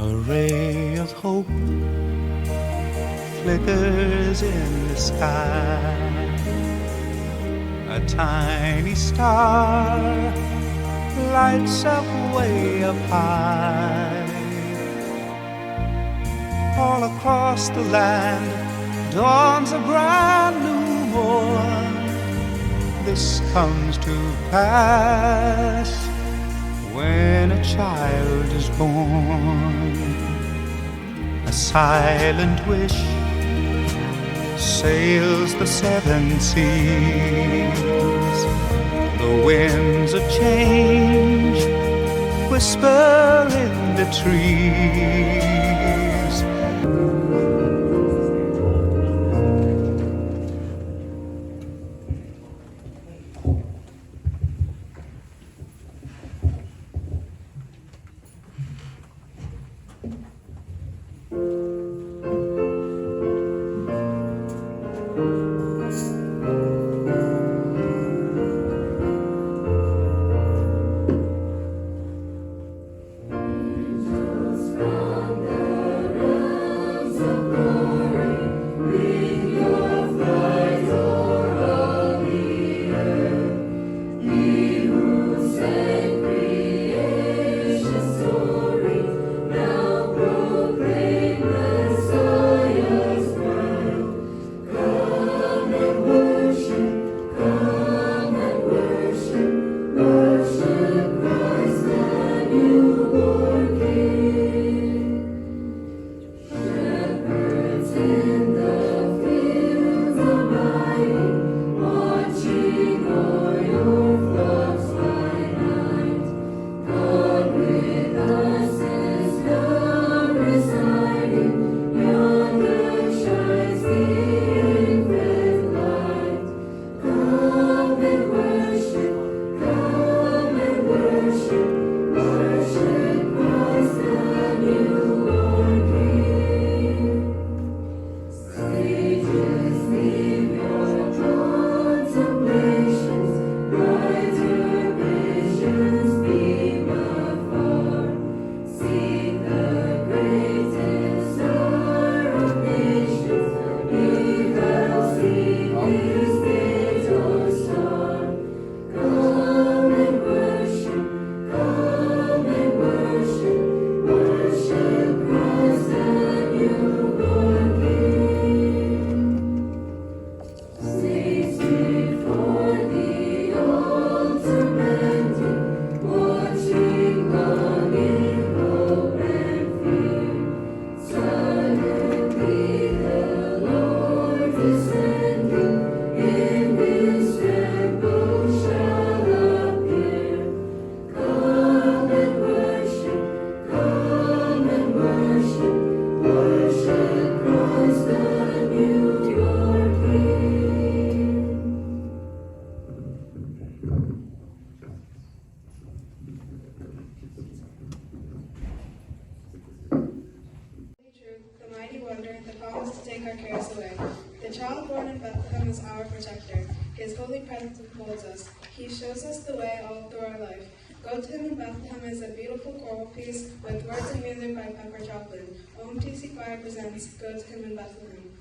A ray of hope flickers in the sky. A tiny star lights up way up high. All across the land dawns a brand new morn. This comes to pass when a child is born. A silent wish sails the seven seas. The winds of change whisper in the trees. Our cares away. The child born in Bethlehem is our protector. His holy presence upholds us. He shows us the way all through our life. Go to Him in Bethlehem is a beautiful choral piece with words and music by Pepper Joplin. OMTC Choir presents Go to Him in Bethlehem.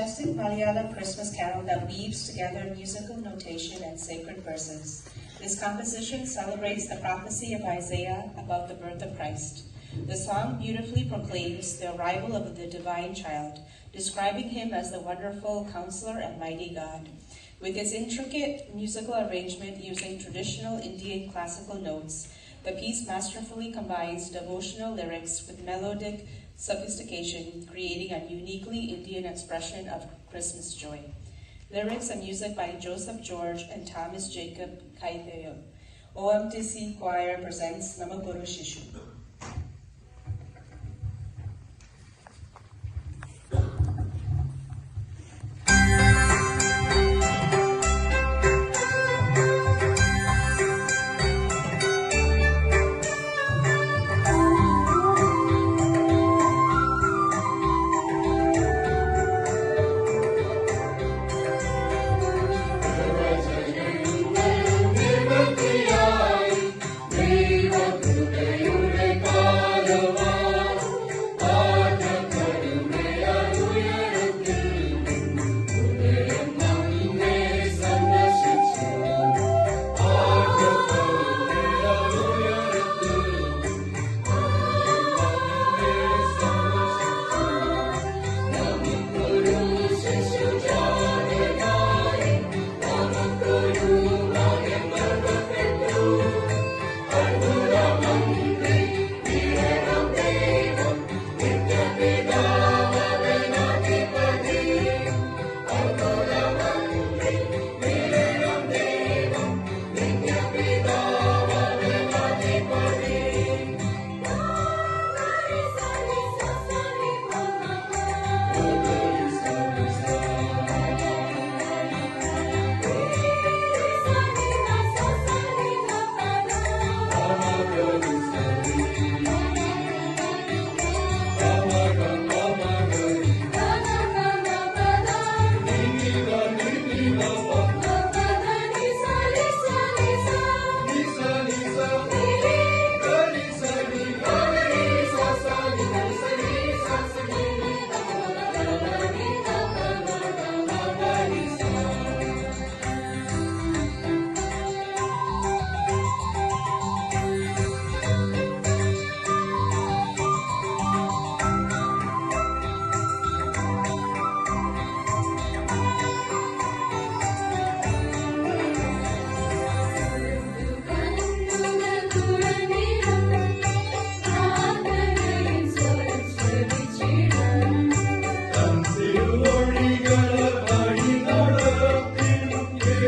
Majestic Malayalam Christmas carol that weaves together musical notation and sacred verses. This composition celebrates the prophecy of Isaiah about the birth of Christ. The song beautifully proclaims the arrival of the divine child, describing him as the wonderful counselor and mighty God. With its intricate musical arrangement using traditional Indian classical notes, the piece masterfully combines devotional lyrics with melodic sophistication, creating a uniquely Indian expression of Christmas joy. Lyrics and music by Joseph George and Thomas Jacob Kaitheo. OMTC Choir presents Namaguru Shishu.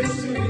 Hallelujah.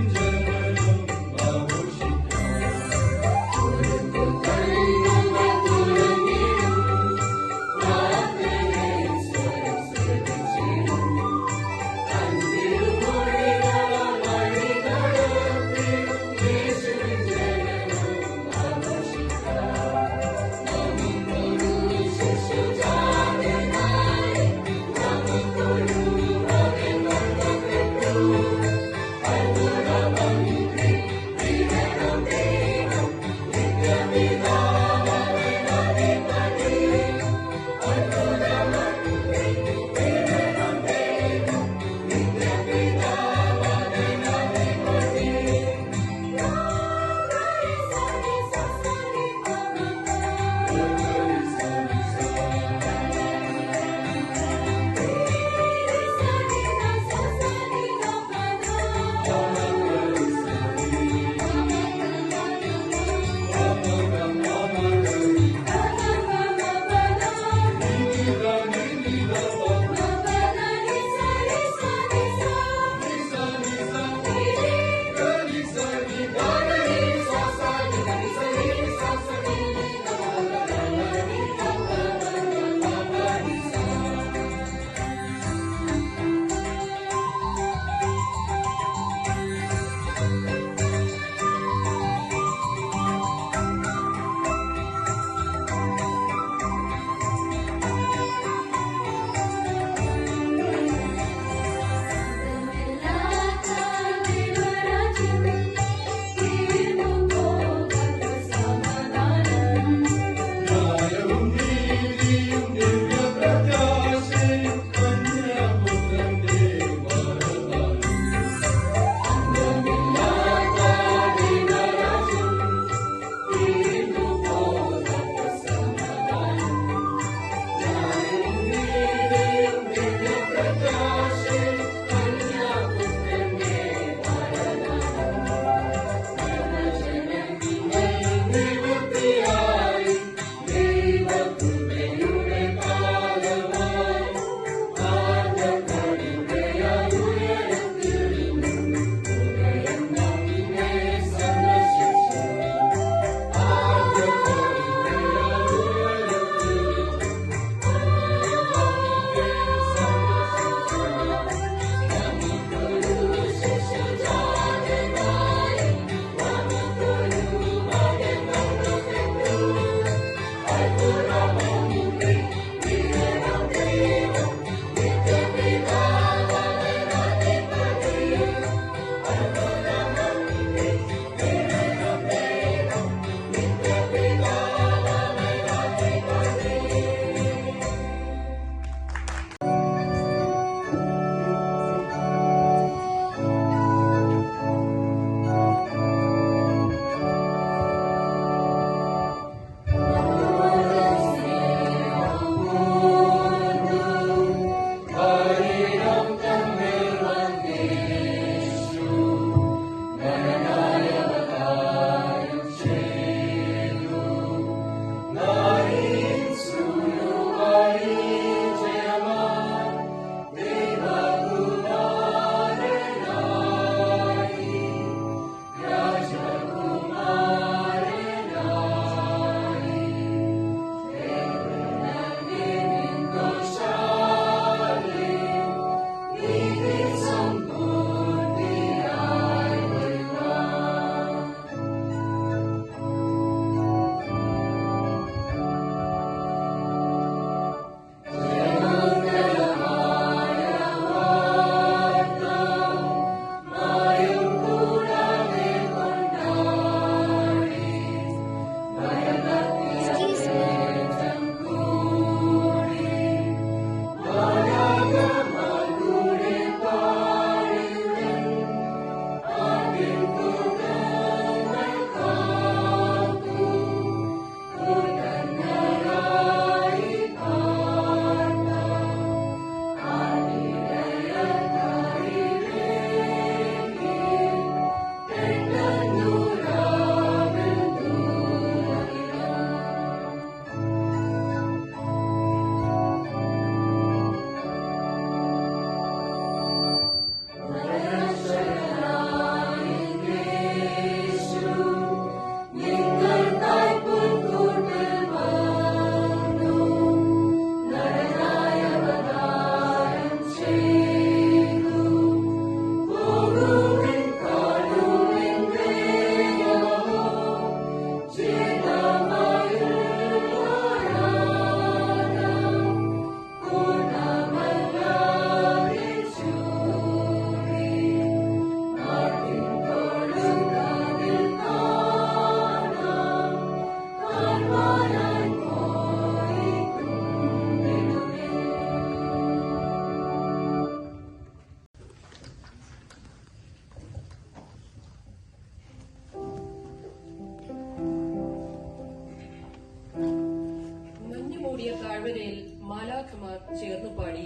ചേർന്നു പാടി.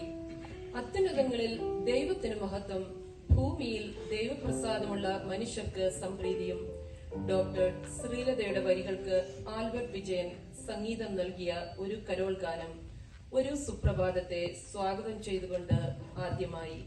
അത്യുന്നതങ്ങളിൽ ദൈവത്തിന് മഹത്വം, ഭൂമിയിൽ ദൈവപ്രസാദമുള്ള മനുഷ്യർക്ക് സംപ്രീതിയും. Doctor ശ്രീലതയുടെ വരികൾക്ക് Albert Vijayan സംഗീതം നൽകിയ ഒരു കരോൾ ഗാനം ഒരു സുപ്രഭാതത്തെ സ്വാഗതം ചെയ്തുകൊണ്ട് ആദ്യമായി.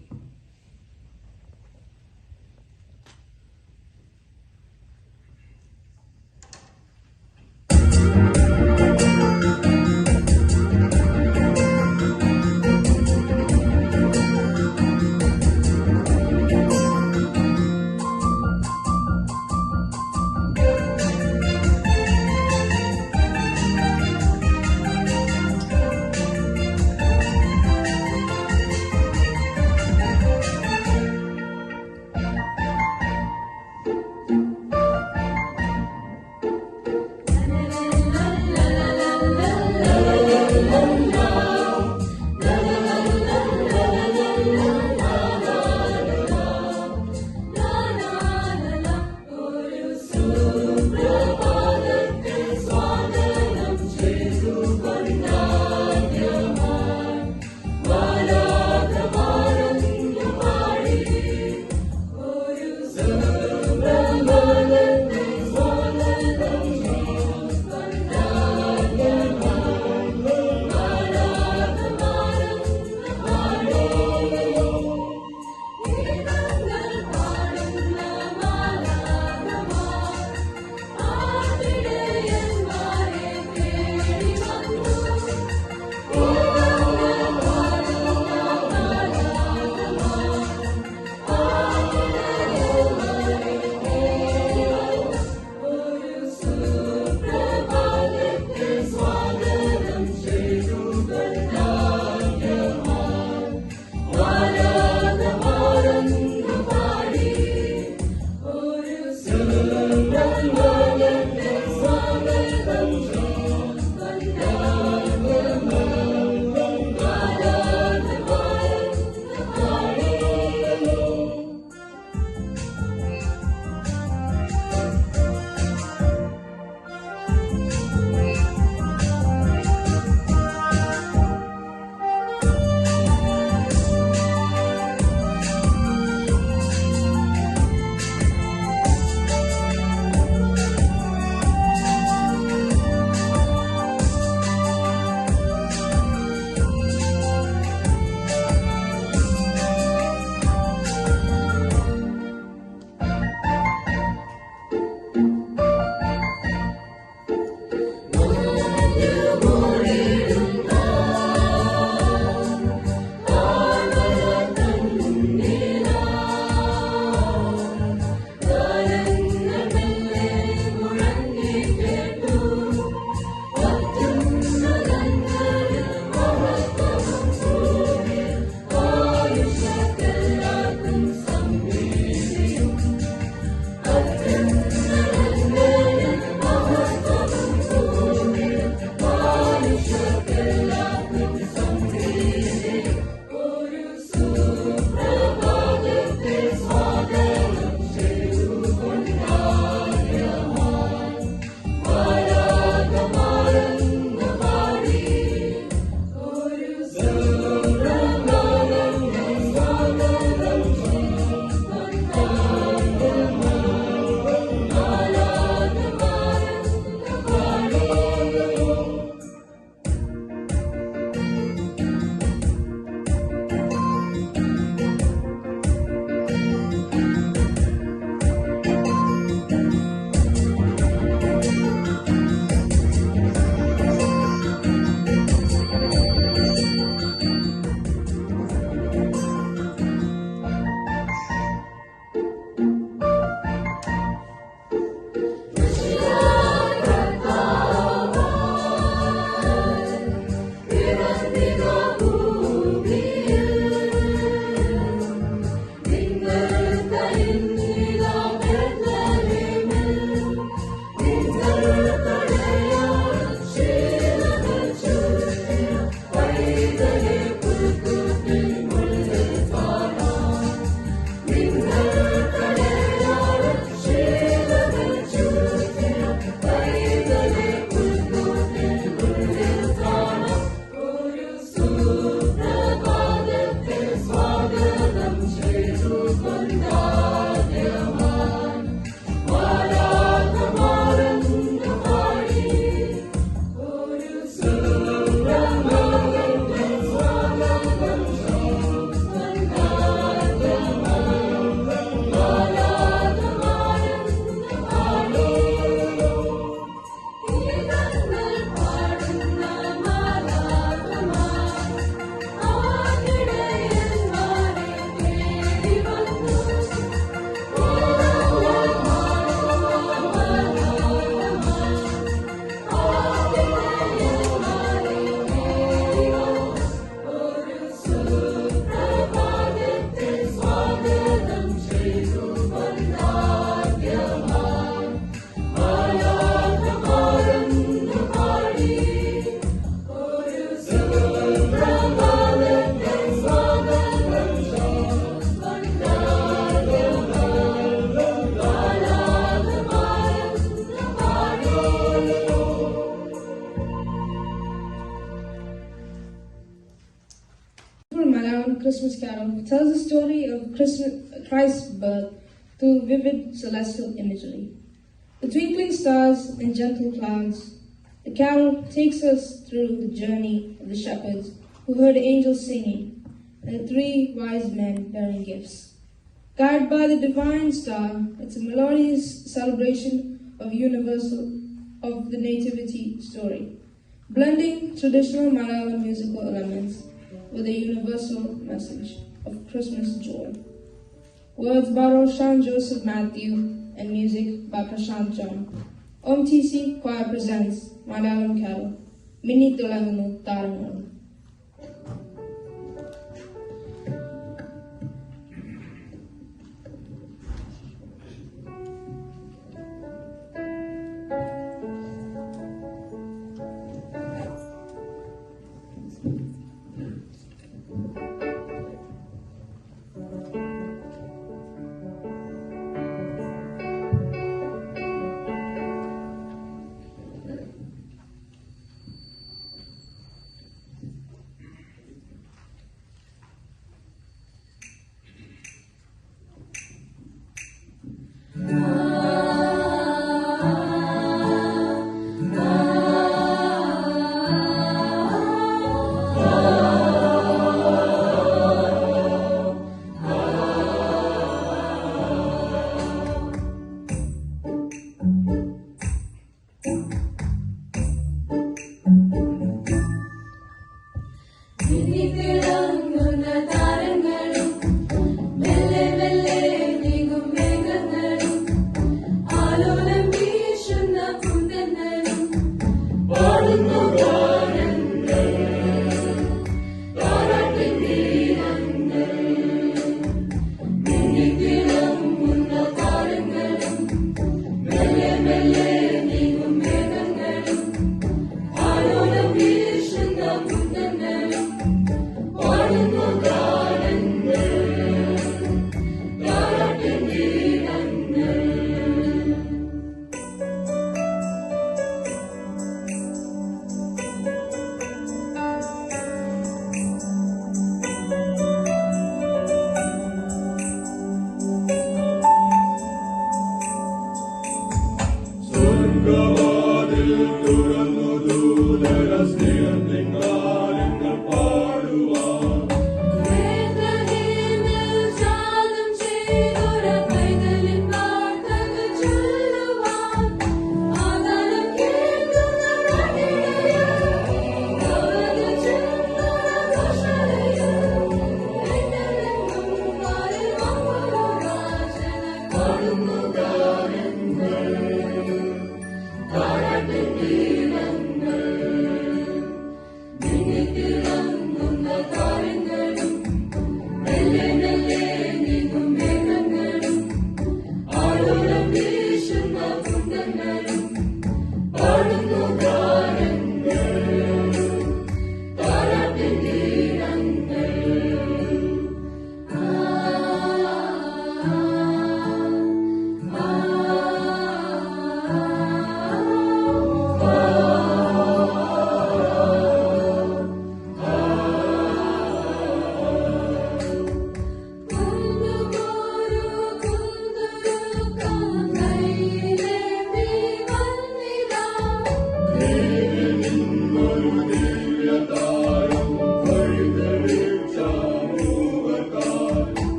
Christmas Carol tells the story of Christ's birth through vivid celestial imagery. The twinkling stars and gentle clouds. The carol takes us through the journey of the shepherds who heard angels singing, and the 3 wise men bearing gifts. Guided by the divine star, it's a melodious celebration of the nativity story, blending traditional Malayalam musical elements with a universal message of Christmas joy. Words by Roshan Joseph Matthew and music by Prashant John. OMTC Choir presents Malayalam Carol, Minni Tulangunu Tarangalu.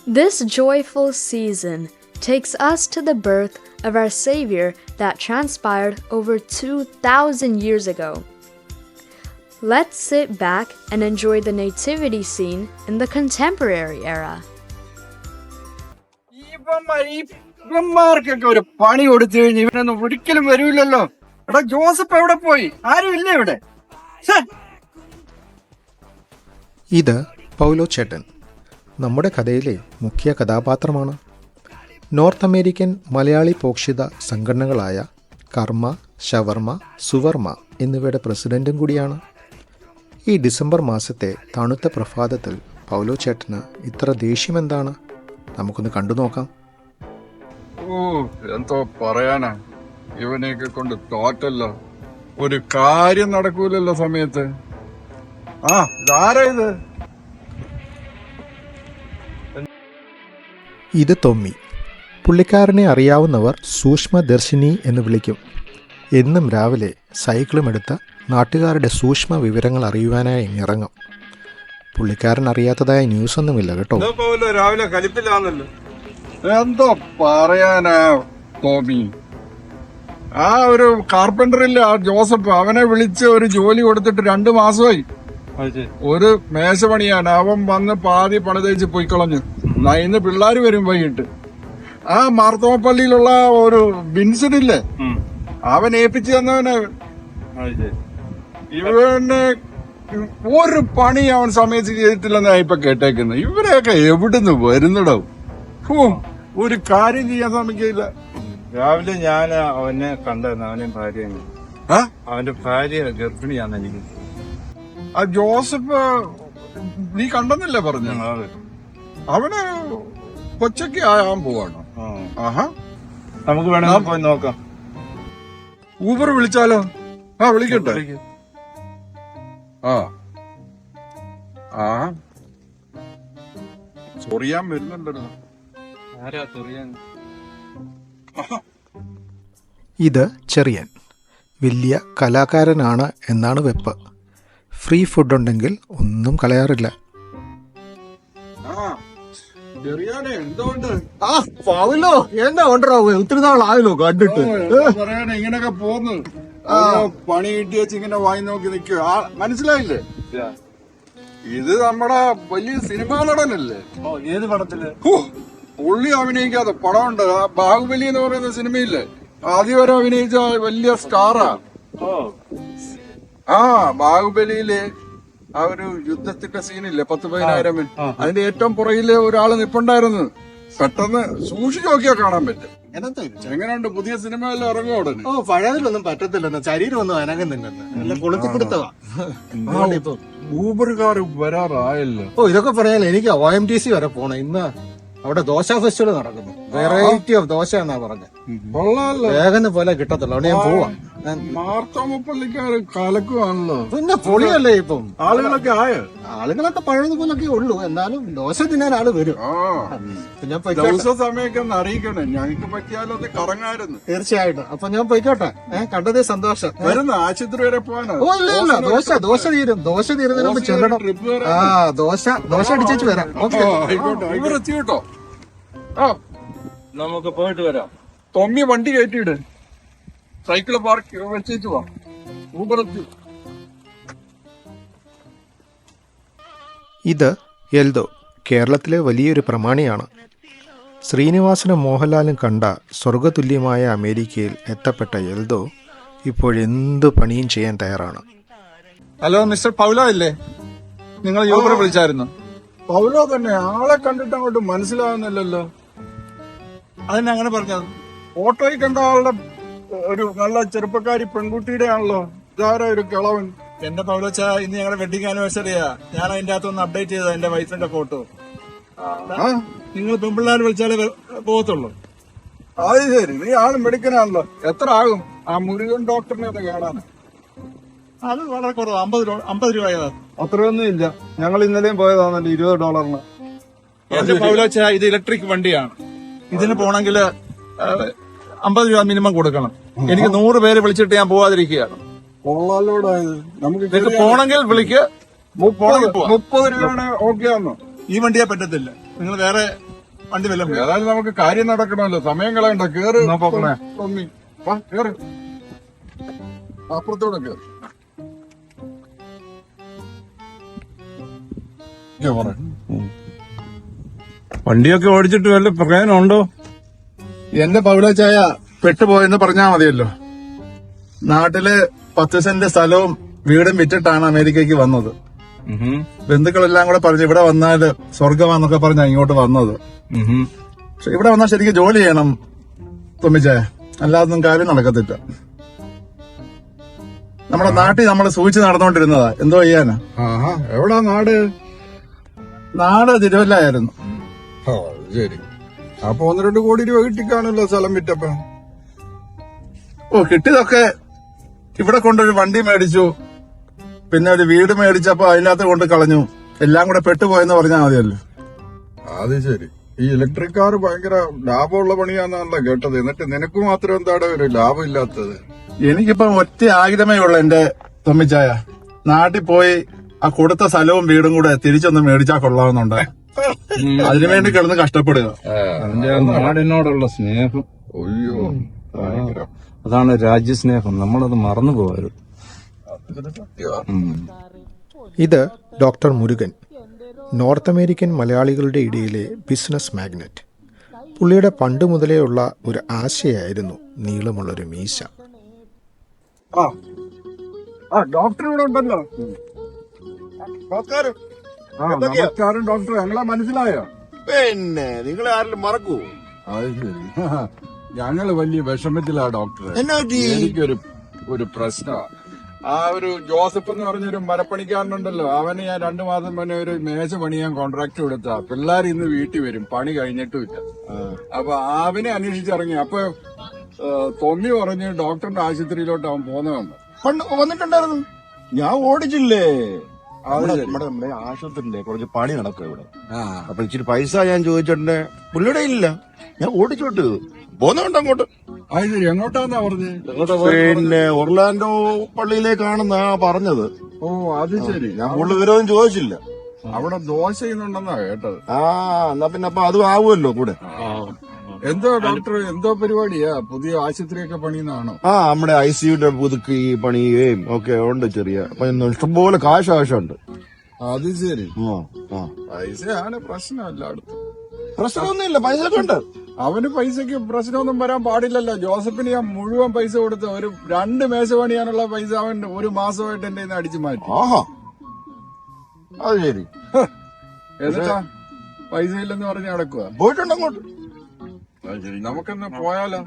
This joyful season takes us to the birth of our Savior that transpired over 2,000 years ago. Let's sit back and enjoy the nativity scene in the contemporary era. ഇവന്മാർക്കൊക്കെ ഒരു പണി കൊടുത്തു കഴിഞ്ഞ് ഇവനൊന്നും ഒരിക്കലും വരൂല്ലല്ലോ. എടാ Joseph എവിടെ പോയി? ആരും ഇല്ല ഇവിടെ. ഇത് പൗലോ ചേട്ടൻ നമ്മുടെ കഥയിലെ മുഖ്യ കഥാപാത്രമാണ്. നോർത്ത് അമേരിക്കൻ മലയാളി പോഷിത സംഘടനകളായ കർമ്മ, ഷവർമ്മ, സുവർമ്മ എന്നിവയുടെ പ്രസിഡന്റും കൂടിയാണ്. ഈ ഡിസംബർ മാസത്തെ തണുത്ത പ്രഭാതത്തിൽ പൗലോ ചേട്ടന് ഇത്ര ദേഷ്യമെന്താണ്? നമുക്കൊന്ന് കണ്ടു നോക്കാം. എന്തോ പറയാനാ, ഇവനെയൊക്കെ കൊണ്ട് തോറ്റല്ലോ. ഒരു കാര്യം നടക്കൂലല്ലോ സമയത്ത്. ഇതാരാ ഇത്? ഇത് തൊമ്മി. പുള്ളിക്കാരനെ അറിയാവുന്നവർ സൂക്ഷ്മദർശിനി എന്ന് വിളിക്കും. എന്നും രാവിലെ സൈക്കിളുമെടുത്ത് നാട്ടുകാരുടെ സൂക്ഷ്മ വിവരങ്ങൾ അറിയുവാനായി ഇറങ്ങും. പുള്ളിക്കാരൻ അറിയാത്തതായ ന്യൂസൊന്നുമില്ല കേട്ടോ. രാവിലെ കലിപ്പിലാന്നല്ലോ. എന്തോ പറയാനാ ടോമി, ആ ഒരു കാർപ്പന്ററില്ല ആ ജോസഫ്, അവനെ വിളിച്ച് ഒരു ജോലി കൊടുത്തിട്ട് 2 മാസമായി. ഒരു മേശപണിയാണ്. അവൻ വന്ന് പാതി പണിതേച്ച് പൊയ്ക്കളഞ്ഞു. ഇന്ന് പിള്ളേര് വരും വൈകിട്ട്. ആ മാർത്തോമപ്പള്ളിയിലുള്ള ഒരു ബിൻസിനില്ലേ, അവൻ ഏൽപ്പിച്ചു തന്നവന്. ഇവന് ഒരു പണി അവൻ സമയത്ത് ചെയ്തിട്ടില്ലെന്നാ ഇപ്പൊ കേട്ടേക്കുന്നത്. ഇവരെയൊക്കെ എവിടുന്ന് വരുന്നിടാവും. ഒരു കാര്യം ചെയ്യാൻ ശ്രമിക്കില്ല. രാവിലെ ഞാൻ അവനെ കണ്ടായിരുന്നു. അവനെ ഭാര്യ, അവന്റെ ഭാര്യ ഗർഭിണിയാന്ന് എനിക്ക്. ആ ജോസഫ് നീ കണ്ടെന്നില്ലേ പറഞ്ഞു? അവന് കൊച്ചൊക്കെ ആകാൻ പോവാണ്. നമുക്ക് വേണമെങ്കിൽ പോയി നോക്കാം. ഊബർ വിളിച്ചാലോ? വിളിക്കട്ടെ. ചൊറിയാൻ വരുന്നുണ്ടല്ലോ. ആരാ ചൊറിയാൻ? ഇത് ചെറിയൻ. വലിയ കലാകാരനാണ് എന്നാണ് വെപ്പ്. ഫ്രീ ഫുഡുണ്ടെങ്കിൽ ഒന്നും കളയാറില്ല. ഒത്തിരി നാളായല്ലോ കണ്ടിട്ട്. പറയാനെ ഇങ്ങനെയൊക്കെ പോന്ന് പണി കിട്ടി വെച്ച് ഇങ്ങനെ വായി നോക്കി നിൽക്കുക. മനസ്സിലായില്ലേ? ഇത് നമ്മുടെ വലിയ സിനിമാ നടനല്ലേ. ഏത് പടത്തില്? പുള്ളി അഭിനയിക്കാതെ പടമുണ്ട്. ആ ബാഹുബലി എന്ന് പറയുന്ന സിനിമയില്ലേ, ആദ്യം വരെ അഭിനയിച്ച വലിയ സ്റ്റാറാ. ബാഹുബലിയിലെ ആ ഒരു യുദ്ധത്തിന്റെ സീനില്ലേ, 10,000 അതിന്റെ ഏറ്റവും പുറകില് ഒരാള് നിപ്പുണ്ടായിരുന്നു. പെട്ടെന്ന് സൂക്ഷിച്ചു നോക്കിയാ കാണാൻ പറ്റും. എങ്ങനെയുണ്ട് പുതിയ സിനിമ എല്ലാം ഇറങ്ങും ഉടനെ? പഴയതിലൊന്നും പറ്റത്തില്ലെന്ന്, ശരീരം ഒന്നും അനങ്ങുന്നില്ലെന്ന്, കൊളുത്തിപ്പിടുത്തവാ. ഊബറുകാർ വരാറായല്ലോ. ഇതൊക്കെ പറയാലോ. എനിക്ക് OMTC വരെ പോണം. ഇന്ന് അവിടെ ദോശ ഫെസ്റ്റിവൽ നടക്കുന്നു. വെറൈറ്റി ഓഫ് ദോശ എന്നാ പറഞ്ഞത്. വേഗം പോലെ കിട്ടത്തുള്ളൂ. അവിടെ ഞാൻ പോവാം. മാർത്തോമപ്പള്ളിക്കാര് കലക്കുവാണല്ലോ. പിന്നെ പൊളിയല്ലേ ഇപ്പം. ആളുകളൊക്കെ ആയോ? ആളുകളൊക്കെ പഴയതുപോലൊക്കെ ഉള്ളൂ. എന്നാലും ദോശ തിന്നാൻ ആള് വരും. ഞാൻ ദിവസ സമയമൊക്കെ ഒന്ന് അറിയിക്കണേ. ഞങ്ങൾക്ക് പറ്റിയാലും അത് കറങ്ങായിരുന്നു. തീർച്ചയായിട്ടും. അപ്പൊ ഞാൻ പോയിക്കോട്ടെ. കണ്ടതേ സന്തോഷം. വരുന്ന ആശുപത്രി വരെ പോകാനോ? ഇല്ല ദോശ തീരും. ദോശ തീരുന്നതിന് മുമ്പ് ചെല്ലണം. ദോശ അടിച്ചേച്ച് വരാം. എത്തി കേട്ടോ. നമുക്ക് പോയിട്ട് വരാം. തൊമ്മി വണ്ടി കയറ്റിയിട്. സൈക്കിള് പാർക്ക് വെച്ചേച്ചു വാ. ഊബർ എത്തി. ഇത് എൽദോ. കേരളത്തിലെ വലിയൊരു പ്രമാണിയാണ്. ശ്രീനിവാസനും മോഹൻലാലും കണ്ട സ്വർഗതുല്യമായ അമേരിക്കയിൽ എത്തപ്പെട്ട എൽദോ ഇപ്പോഴെന്ത് പണിയും ചെയ്യാൻ തയ്യാറാണ്. ഹലോ മിസ്റ്റർ പൗലോ അല്ലേ? നിങ്ങൾ യൂബർ വിളിച്ചായിരുന്നു? പൗലോ തന്നെ. ആളെ കണ്ടിട്ട് അങ്ങോട്ട് മനസ്സിലാവുന്നില്ലല്ലോ. അതിനെ അങ്ങനെ പറഞ്ഞത്? ഓട്ടോയിൽ കണ്ട ആളുടെ ഒരു നല്ല ചെറുപ്പക്കാരി പെൺകുട്ടിയുടെ ആണല്ലോ. ഇതാരാ ഒരു കിളവൻ? എന്റെ പൗലോച്ച, ഇന്ന് ഞങ്ങളുടെ വെഡിങ് ആനിവേഴ്സറിയാ. ഞാൻ അതിന്റെ അകത്തൊന്ന് അപ്ഡേറ്റ് ചെയ്തത് എന്റെ വൈഫിന്റെ ഫോട്ടോ. നിങ്ങൾ പെൺപിള്ളേർ വിളിച്ചാലേ പോകത്തുള്ളൂ. അത് ശരി. നീ ആള് മെടുക്കനാണല്ലോ. എത്ര ആകും ആ മുരുകൻ ഡോക്ടറിനെ ഒന്ന് കാണാൻ? അത് വളരെ കുറവ്. 50 രൂപ. അത്രയൊന്നും ഇല്ല. ഞങ്ങൾ ഇന്നലെയും പോയതാണല്ലോ $20. എന്റെ പൗലോച്ച, ഇത് ഇലക്ട്രിക് വണ്ടിയാണ്. ഇതിന് പോണെങ്കിൽ 50 രൂപ മിനിമം കൊടുക്കണം. എനിക്ക് 100 പേര് വിളിച്ചിട്ട് ഞാൻ പോവാതിരിക്കുകയാണ്. കൊള്ളാലോടായത്. നിങ്ങൾക്ക് പോണെങ്കിൽ വിളിക്ക്. 30 രൂപയാണ് ഓക്കെ ആണോ? ഈ വണ്ടിയെ പറ്റത്തില്ല. നിങ്ങൾ വേറെ വണ്ടി വല്ലതും വിളി. ഏതായാലും നമുക്ക് കാര്യം നടക്കണമല്ലോ. സമയം കളയണ്ട. കേറ് തൊമ്മി. കേറ്. അപ്പുറത്തോടെ കേറ്. വണ്ടിയൊക്കെ ഓടിച്ചിട്ട് വല്ല പ്രയോജനമുണ്ടോ? എന്റെ പൗലോച്ചായ പെട്ടുപോയെന്ന് പറഞ്ഞാ മതിയല്ലോ. നാട്ടില് 10 സെന്റ് സ്ഥലവും വീടും വിറ്റിട്ടാണ് അമേരിക്കയ്ക്ക് വന്നത്. ബന്ധുക്കളെല്ലാം കൂടെ പറഞ്ഞു ഇവിടെ വന്നാല് സ്വർഗമാന്നൊക്കെ പറഞ്ഞാ ഇങ്ങോട്ട് വന്നത്. പക്ഷെ ഇവിടെ വന്നാൽ ശരിക്കും ജോലി ചെയ്യണം തുമ്മിച്ചായ, അല്ലാതൊന്നും കാര്യം നടക്കത്തില്ല. നമ്മുടെ നാട്ടിൽ നമ്മൾ സൂചിച്ച് നടന്നുകൊണ്ടിരുന്നതാ, എന്തോ ചെയ്യാനാ. എവിടാ നാട്? നാട് തിരുവല്ലായിരുന്നു. ശരി. അപ്പൊ 1-2 കോടി രൂപ കിട്ടിക്കാണല്ലോ സ്ഥലം വിറ്റപ്പോ. കിട്ടിയതൊക്കെ ഇവിടെ കൊണ്ടൊരു വണ്ടി മേടിച്ചു, പിന്നെ ഒരു വീട് മേടിച്ചപ്പോ അതിനകത്ത് കൊണ്ട് കളഞ്ഞു. എല്ലാം കൂടെ പെട്ടുപോയെന്ന് പറഞ്ഞാൽ മതിയല്ലോ. അത് ശരി. ഈ ഇലക്ട്രിക് കാർ ഭയങ്കര ലാഭമുള്ള പണിയാന്നാണല്ലോ കേട്ടത്. എന്നിട്ട് നിനക്ക് മാത്രം എന്താണ് ഒരു ലാഭം ഇല്ലാത്തത്? എനിക്കിപ്പം ഒറ്റ ആഗ്രഹമേ ഉള്ളു എന്റെ തൊമ്മിച്ചായ, നാട്ടിൽ പോയി ആ കൊടുത്ത സ്ഥലവും വീടും കൂടെ തിരിച്ചൊന്ന് മേടിച്ചാൽ കൊള്ളാവുന്നുണ്ട്. അതിനുവേണ്ടി കിടന്ന് കഷ്ടപ്പെടുക. അതിന്റെ നാടിനോടുള്ള സ്നേഹം, അയ്യോ ഭയങ്കരം. അതാണ് രാജ്യസ്നേഹം. നമ്മളത് മറന്നു പോകരുത്. ഇത് ഡോക്ടർ മുരുകൻ, നോർത്ത് അമേരിക്കൻ മലയാളികളുടെ ഇടയിലെ ബിസിനസ് മാഗ്നറ്റ്. പുള്ളിയുടെ പണ്ട് മുതലേ ഉള്ള ഒരു ആശയായിരുന്നു നീളമുള്ളൊരു മീശ. ഡോക്ടർ ഇവിടെ ഉണ്ടല്ലോ. നമസ്കാരം. നമസ്കാരം ഡോക്ടർ. ഞങ്ങളെ മനസ്സിലായോ? പിന്നെ നിങ്ങളെ ആരെങ്കിലും മറക്കൂ? അത് ശരി. ഞങ്ങള് വലിയ വിഷമത്തിലാ ഡോക്ടറെ. എനിക്കൊരു പ്രശ്നമാണ്. ആ ഒരു ജോസഫ് എന്ന് പറഞ്ഞൊരു മരപ്പണിക്കാരനുണ്ടല്ലോ, അവന് ഞാൻ 2 മാസം മുന്നേ ഒരു മേശ പണിയാൻ കോൺട്രാക്ട് കൊടുത്ത. പിള്ളേർ ഇന്ന് വീട്ടിൽ വരും, പണി കഴിഞ്ഞിട്ടുമില്ല. അപ്പൊ അവനെ അന്വേഷിച്ചിറങ്ങി. അപ്പൊ തൊമ്മി പറഞ്ഞ് ഡോക്ടറിന്റെ ആശുപത്രിയിലോട്ട് അവൻ പോന്നതെന്ന്. പണ്ട് വന്നിട്ടുണ്ടായിരുന്നു, ഞാൻ ഓടിച്ചില്ലേ. നമ്മുടെ ആശുപത്രിയിലെ കുറച്ച് പണി നടക്കും ഇവിടെ. അപ്പൊ ഇച്ചിരി പൈസ ഞാൻ ചോദിച്ചിട്ടുണ്ട്, പുള്ളിയുടെ ഇല്ല. ഞാൻ ഓടിച്ചോട്ട് പോന്നുണ്ട് അങ്ങോട്ട്. അത് ശരി. എങ്ങോട്ടാന്നാ പറഞ്ഞ്? പിന്നെ ഒർലാൻഡോ പള്ളിയിലേക്കാണെന്നാ പറഞ്ഞത്. ഓ അത് ശരി. ഞാൻ പുള്ളി വിവരമൊന്നും ചോദിച്ചില്ല. അവിടെ ദോശ ചെയ്യുന്നുണ്ടെന്നാ കേട്ടത്. എന്നാ പിന്നെ അപ്പൊ അതും ആവുമല്ലോ കൂടെ. എന്തോ ഡോക്ടർ, എന്തോ പരിപാടിയാ? പുതിയ ആശുപത്രിയൊക്കെ പണിയുന്നതാണോ? നമ്മുടെ ICUന്റെ പുതുക്കി പണിയുകയും ഒക്കെ ഉണ്ട്. ചെറിയ ഇഷ്ടംപോലെ കാശാശുണ്ട്. അത് ശരി. പൈസയാണ് പ്രശ്നം എല്ലായിടത്തും. പ്രശ്നമൊന്നുമില്ല, പൈസ ഒക്കെ ഉണ്ട്. അവന് പൈസക്ക് പ്രശ്നമൊന്നും വരാൻ പാടില്ലല്ലോ. ജോസഫിന് ഞാൻ മുഴുവൻ പൈസ കൊടുത്ത് ഒരു 2 മേശ പണിയാനുള്ള പൈസ അവൻ ഒരു മാസമായിട്ട് എന്റെ കയ്യിൽ നിന്ന് അടിച്ചു മാറ്റി. ആഹാ, അത് ശരി. എന്നിട്ടാ പൈസ ഇല്ലെന്ന് പറഞ്ഞ് നടക്കുക. പോയിട്ടുണ്ട് അങ്ങോട്ട്. അത് ശരി. നമുക്കെന്നാ പോയാലോ?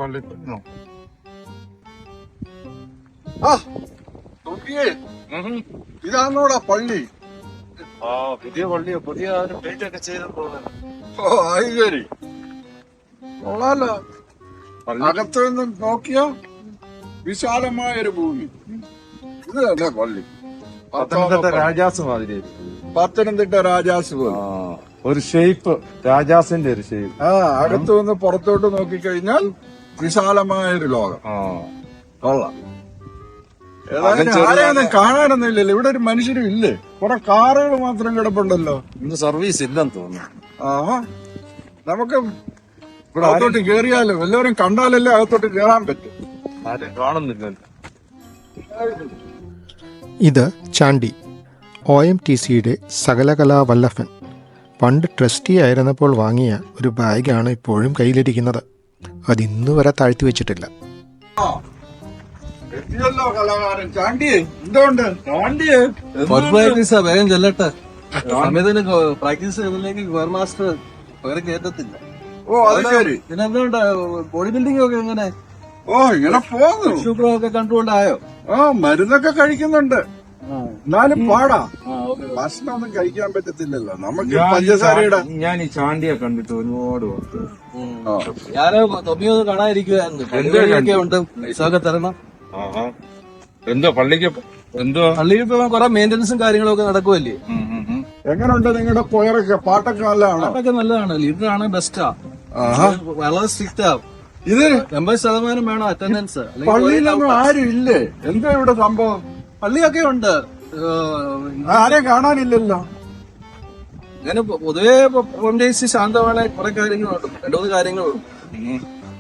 ഇതാണോടാ പള്ളി? പുതിയ പള്ളിയോ പുതിയ പെയിന്റ് ഒക്കെ ചെയ്ത് പോകുന്നത്. ഓ അത് ശരി. കൊള്ളാലോ. അകത്ത് നിന്ന് നോക്കിയോ വിശാലമായ ഒരു ഭൂമി. ഇത് തന്നെ പള്ളി. പത്തനംതിട്ട രാജാസ് മാതിരി. പത്തനംതിട്ട രാജാസ് പോലെ ഒരു ഷേപ്പ്, രാജാസിന്റെ ഒരു ഷേപ്പ്. അകത്തു നിന്ന് പുറത്തോട്ട് നോക്കിക്കഴിഞ്ഞാൽ വിശാലമായ ഒരു ലോകം. കൊള്ളാം. ആരെയൊന്നും കാണാനൊന്നും ഇല്ലല്ലോ. ഇവിടെ ഒരു മനുഷ്യരും ഇല്ലേ? കുറെ കാറുകൾ മാത്രം കിടപ്പുണ്ടല്ലോ. ഇന്ന് സർവീസ് ഇല്ലെന്ന് തോന്നുന്നു. നമുക്ക് അകത്തോട്ട് കേറിയാലോ? എല്ലാവരും കണ്ടാലല്ലേ അകത്തോട്ട് കേറാൻ പറ്റും. ആരും കാണുന്നില്ലല്ലോ. ഇത് ചാണ്ടി, OMTCയുടെ സകലകലാ വല്ലഭൻ. പണ്ട് ട്രസ്റ്റി ആയിരുന്നപ്പോൾ വാങ്ങിയ ഒരു ബാഗാണ് ഇപ്പോഴും കയ്യിലിരിക്കുന്നത്. അതിന്നു വരെ താഴ്ത്തി വെച്ചിട്ടില്ല. എത്തിയല്ലോ കലാകാരൻ ചാണ്ടിയെ. എന്തുകൊണ്ട് ചാണ്ടിയെ? വേഗം ചെല്ലട്ടെ. സമയത്തിന് പ്രാക്ടീസ് ചെയ്തില്ലെങ്കിൽ വേറെ മാസ്റ്റർ വേറെ കേട്ടത്തില്ല. ഓ അത് ശരി. പിന്നെ എന്തുകൊണ്ട് ബോഡി ബിൽഡിംഗ് ഒക്കെ എങ്ങനെ? ഓ ഇങ്ങനെ പോകുന്നു. ഷുഗറൊക്കെ കൺട്രോൾ ആയോ? മരുന്നൊക്കെ കഴിക്കുന്നുണ്ട്. എന്നാലും പാടാ. ഭക്ഷണമൊന്നും കഴിക്കാൻ പറ്റത്തില്ലല്ലോ നമുക്ക്. പഞ്ചസാരയുടെ ഞാൻ ഈ ചാണ്ടിയെ കണ്ടിട്ട് ഒരുപാട് ഓർത്തു. ഞാന് തൊമ്മിയൊന്നും കാണാതിരിക്കുവായിരുന്നു. ഉണ്ട്, പൈസ ഒക്കെ തരണം. എന്തോ പള്ളിക്ക് എന്തോ പള്ളിയിൽ ഇപ്പൊ കുറെ മെയിന്റനൻസും കാര്യങ്ങളൊക്കെ നടക്കുമല്ലേ. എങ്ങനെയുണ്ട് നിങ്ങളുടെ കൊയറൊക്കെ? പാട്ടൊക്കെ നല്ലതാണോ? പാട്ടൊക്കെ നല്ലതാണ്. ലീഡറാണ് ബെസ്റ്റാ. വളരെ സ്ട്രിക്റ്റാ. ഇത് 80% വേണം അറ്റൻഡൻസ്. പള്ളിയിലൊന്നും ആരും ഇല്ലേ? എന്താ ഇവിടെ സംഭവം? പള്ളിയൊക്കെ ഉണ്ട്, ആരെയും കാണാനില്ലല്ലോ. ഇങ്ങനെ പൊതുവെ ശാന്തമായ കുറെ കാര്യങ്ങളുണ്ട്. 2-3 കാര്യങ്ങളുണ്ട്.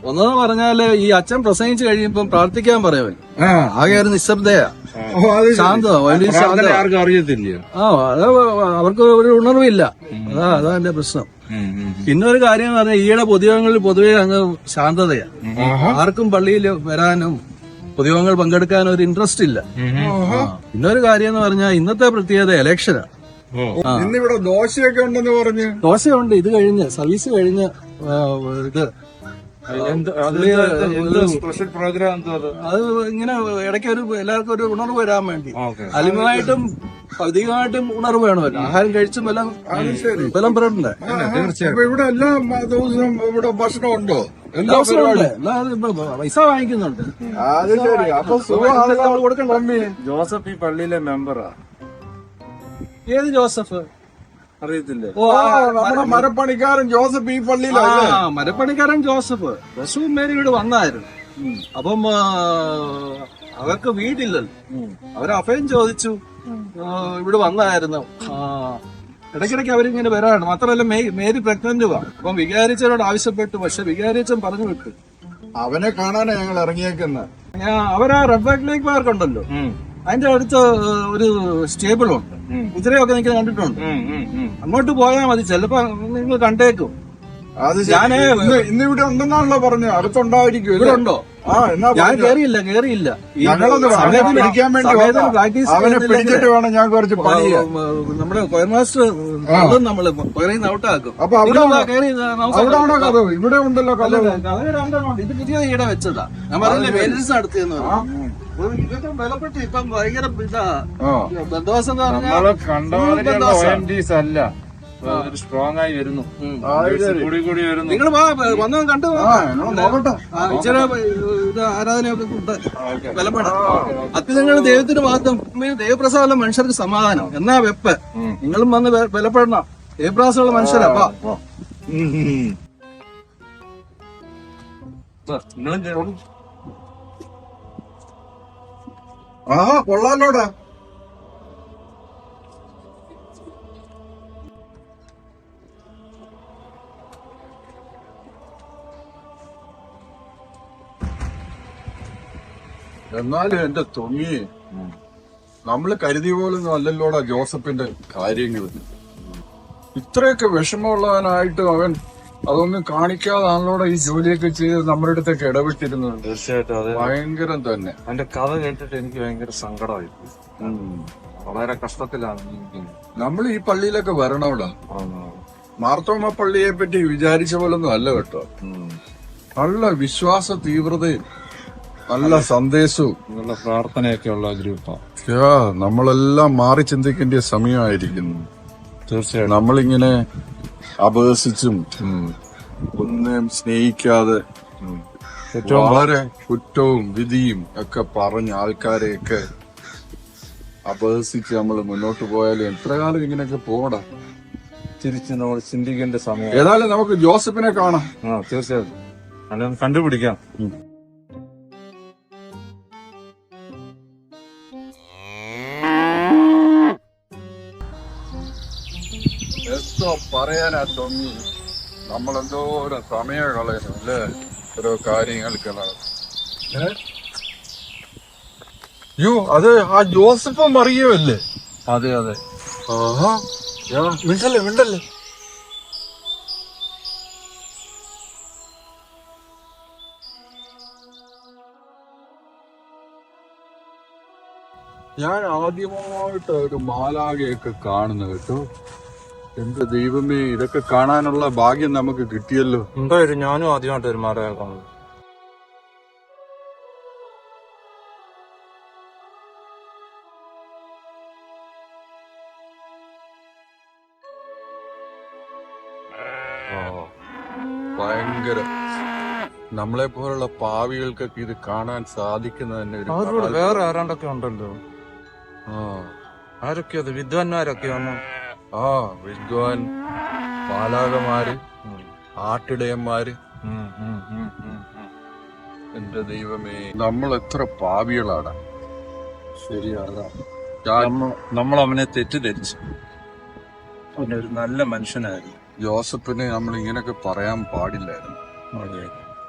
ഒന്നെന്ന് പറഞ്ഞാല് ഈ അച്ഛൻ പ്രസംഗിച്ചു കഴിയുമ്പം പ്രാർത്ഥിക്കാൻ പറയുമല്ലോ. ആകെ ഒരു നിശബ്ദയാ. ശാന്തത, വലിയ ശാന്തത. ആർക്കും അറിയത്തില്ലയോ? അത് അവർക്ക് ഒരു ഉണർവില്ല. അതാ എന്റെ പ്രശ്നം. പിന്നെ ഒരു കാര്യം എന്ന് പറഞ്ഞാൽ ഈയിടെ പൊതുയോഗങ്ങളിൽ പൊതുവെ അങ്ങ് ശാന്തതയാണ്. ആർക്കും പള്ളിയിൽ വരാനും പൊതുയോഗങ്ങൾ പങ്കെടുക്കാനും ഒരു ഇൻട്രസ്റ്റ് ഇല്ല. പിന്നെ ഒരു കാര്യം എന്ന് പറഞ്ഞാൽ ഇന്നത്തെ പ്രത്യേകത ഇലക്ഷനാണ്. ഇന്നിവിടെ ദോശയൊക്കെ ഉണ്ടെന്ന് പറഞ്ഞ്. ദോശയുണ്ട്. ഇത് കഴിഞ്ഞ് സർവീസ് കഴിഞ്ഞ് ഇത് സ്പെഷ്യൽ പ്രോഗ്രാം എന്തോ അത് ഇങ്ങനെ ഇടയ്ക്ക് ഒരു എല്ലാവർക്കും ഒരു ഉണർവ് വരാൻ വേണ്ടി അലിമമായിട്ടും ഭൗതികമായിട്ടും ഉണർവ് വേണമല്ലോ. ആഹാരം കഴിച്ചും ബലം പെടണ്ടേ. അപ്പൊ ഇവിടെ എല്ലാ ദിവസവും ഇവിടെ ഭക്ഷണം ഉണ്ടോ? എല്ലാ ദിവസവും ഉണ്ട്. പൈസ വാങ്ങിക്കുന്നുണ്ട്. അത് ശരി. അപ്പൊ സുഖം കൊടുക്കണ്ട. ജോസഫ് ഈ പള്ളിയിലെ മെമ്പറാ. ഏത് ജോസഫ്? അറിയത്തില്ലേ? നമ്മുടെ മരപ്പണിക്കാരൻ ജോസഫ് ഈ പള്ളിയിലല്ലേ? മരപ്പണിക്കാരൻ ജോസഫ് ബസും മേരി ഇവിടെ വന്നായിരുന്നു. അപ്പം അവർക്ക് വീടില്ലല്ലോ. അവര് അഭയം ചോദിച്ചു. ഇവിടെ വന്നായിരുന്നു. ഇടയ്ക്കിടയ്ക്ക് അവരിങ്ങനെ വരാണ്. മാത്രമല്ല മേരി പ്രഗ്നന്റുവാ. അപ്പം വികാരിച്ചവരോട് ആവശ്യപ്പെട്ടു. പക്ഷെ വികാരിച്ചൻ പറഞ്ഞു വിട്ടു. അവനെ കാണാനാ ഞങ്ങൾ ഇറങ്ങിയേക്കുന്നത്. അവരാ റെഡ് ബാക്ക് ലേക്ക് പാർക്ക് ഉണ്ടല്ലോ, അതിന്റെ അടുത്ത് ഒരു സ്റ്റേബിൾ ഉണ്ട്. കുതിരയൊക്കെ നിങ്ങൾ കണ്ടിട്ടുണ്ട്. അങ്ങോട്ട് പോയാൽ മതി. ചിലപ്പോ നിങ്ങൾ കണ്ടേക്കും. അത് ഇന്ന് ഇവിടെ ഉണ്ടെന്നാണല്ലോ പറഞ്ഞു. അടുത്തുണ്ടായിരിക്കും. ഇവിടെ ഉണ്ടോ? ഞാൻ കേറിയില്ല. ഞങ്ങളത് പിടിക്കാൻ വേണ്ടി അവനെ പിടിച്ചിട്ട് വേണം ഞാൻ കുറച്ച് പണി. നമ്മുടെ കൊയർ മാസ്റ്റർ നമ്മള് കൊയറിന്ന് ഔട്ടാക്കും. അപ്പൊ അവിടെ കഥ ഇവിടെ ഉണ്ടല്ലോ. കഥ ഇത് പുതിയ ഈടെ വെച്ചതാ. ഞാൻ പറഞ്ഞില്ലേ മെയിൻ്റനൻസ് നടത്തിയെന്ന്. ഇതൊക്കെ ബലപ്പെട്ട് ഇപ്പം ഭയങ്കര ഇതാ ബന്ധവാസം നമ്മള് കണ്ടമാതിരിയുള്ള OMDs അല്ല. സ്ട്രോങ് ആയി വരുന്നു. കൂടി വരുന്നു. നിങ്ങൾ വന്ന് കണ്ടു ഇച്ചിരി ഇത് ആരാധനയൊക്കെ ബലപ്പെടാം. അത്യുതങ്ങൾ ദൈവത്തിന് മാത്രം ദൈവപ്രസാദമുള്ള മനുഷ്യർക്ക് സമാധാനം എന്നാ വെപ്പ്. നിങ്ങളും വന്ന് ബലപ്പെടണം. ദൈവപ്രസാദമുള്ള മനുഷ്യരപ്പാ. നിങ്ങളും കൊള്ളാലോടാ. എന്നാലും എന്റെ തൊങ്ങി നമ്മള് കരുതിയ പോലൊന്നും അല്ലല്ലോടാ ജോസഫിന്റെ കാര്യങ്ങൾ. ഇത്രയൊക്കെ വിഷമമുള്ളവനായിട്ട് അവൻ അതൊന്നും കാണിക്കാതാണല്ലോടാ ഈ ജോലിയൊക്കെ ചെയ്ത് നമ്മുടെ അടുത്തൊക്കെ ഇടപെട്ടിരുന്നത്. തീർച്ചയായിട്ടും അത് ഭയങ്കരം തന്നെ. അതിന്റെ കഥ കേട്ടിട്ട് എനിക്ക് ഭയങ്കര സങ്കടമായി. വളരെ കഷ്ടത്തിലാണ്. നമ്മൾ ഈ പള്ളിയിലൊക്കെ വരണോടാ. മാർത്തോമ പള്ളിയെ പറ്റി വിചാരിച്ച പോലൊന്നും അല്ല കേട്ടോ. നല്ല വിശ്വാസ തീവ്രതയും നല്ല സന്ദേശവും നല്ല പ്രാർത്ഥനയൊക്കെ ഉള്ള ഗ്രൂപ്പാണ്. നമ്മളെല്ലാം മാറി ചിന്തിക്കേണ്ട സമയമായിരിക്കുന്നു. തീർച്ചയായിട്ടും നമ്മളിങ്ങനെ അപഹസിച്ചും ഒന്നും സ്നേഹിക്കാതെ വളരെ കുറ്റവും വിധിയും ഒക്കെ പറഞ്ഞ് ആൾക്കാരെയൊക്കെ അപഹസിച്ച് നമ്മൾ മുന്നോട്ട് പോയാലും എത്ര കാലം ഇങ്ങനെയൊക്കെ പോകടാ. തിരിച്ച് നമ്മൾ ചിന്തിക്കേണ്ട സമയം. ഏതായാലും നമുക്ക് ജോസഫിനെ കാണാം. തീർച്ചയായിട്ടും അല്ല കണ്ടുപിടിക്കാം. എന്തോ പറയാനാ തൊങ്ങി. നമ്മളെന്തോരം സമയം കളയുന്നു അല്ലേ ഓരോ കാര്യങ്ങൾക്ക്. യോ അത് ആ ജോസഫും അറിയുമല്ലേ? അതെ അതെ. മിണ്ടല്ലേ. ഞാൻ ആദ്യമായിട്ട് ഒരു മാലാഖയൊക്കെ കാണുന്നു കേട്ടോ. എന്റെ ദൈവമേ, ഇതൊക്കെ കാണാനുള്ള ഭാഗ്യം നമുക്ക് കിട്ടിയല്ലോ. എന്തായാലും ഞാനും ആദ്യമായിട്ട് ഒരു മാലാഖയെ കാണുന്നു. ഭയങ്കര നമ്മളെ പോലുള്ള പാവികൾക്കൊക്കെ ഇത് കാണാൻ സാധിക്കുന്ന തന്നെ അവരോട് വേറെ ആരാണ്ടൊക്കെ ഉണ്ടല്ലോ. ആരൊക്കെ അത് വിദ്വാൻമാരൊക്കെ വന്നു. വിദ്വാൻ, പാലാകമാര്, ആട്ടിടയന്മാര്. എന്റെ ദൈവമേ, നമ്മൾ എത്ര പാവികളാണ്. ശരിയാകാ. നമ്മൾ അവനെ തെറ്റിദ്ധരിച്ചു. അവനൊരു നല്ല മനുഷ്യനായിരുന്നു. ജോസഫിനെ നമ്മൾ ഇങ്ങനെയൊക്കെ പറയാൻ പാടില്ലായിരുന്നു.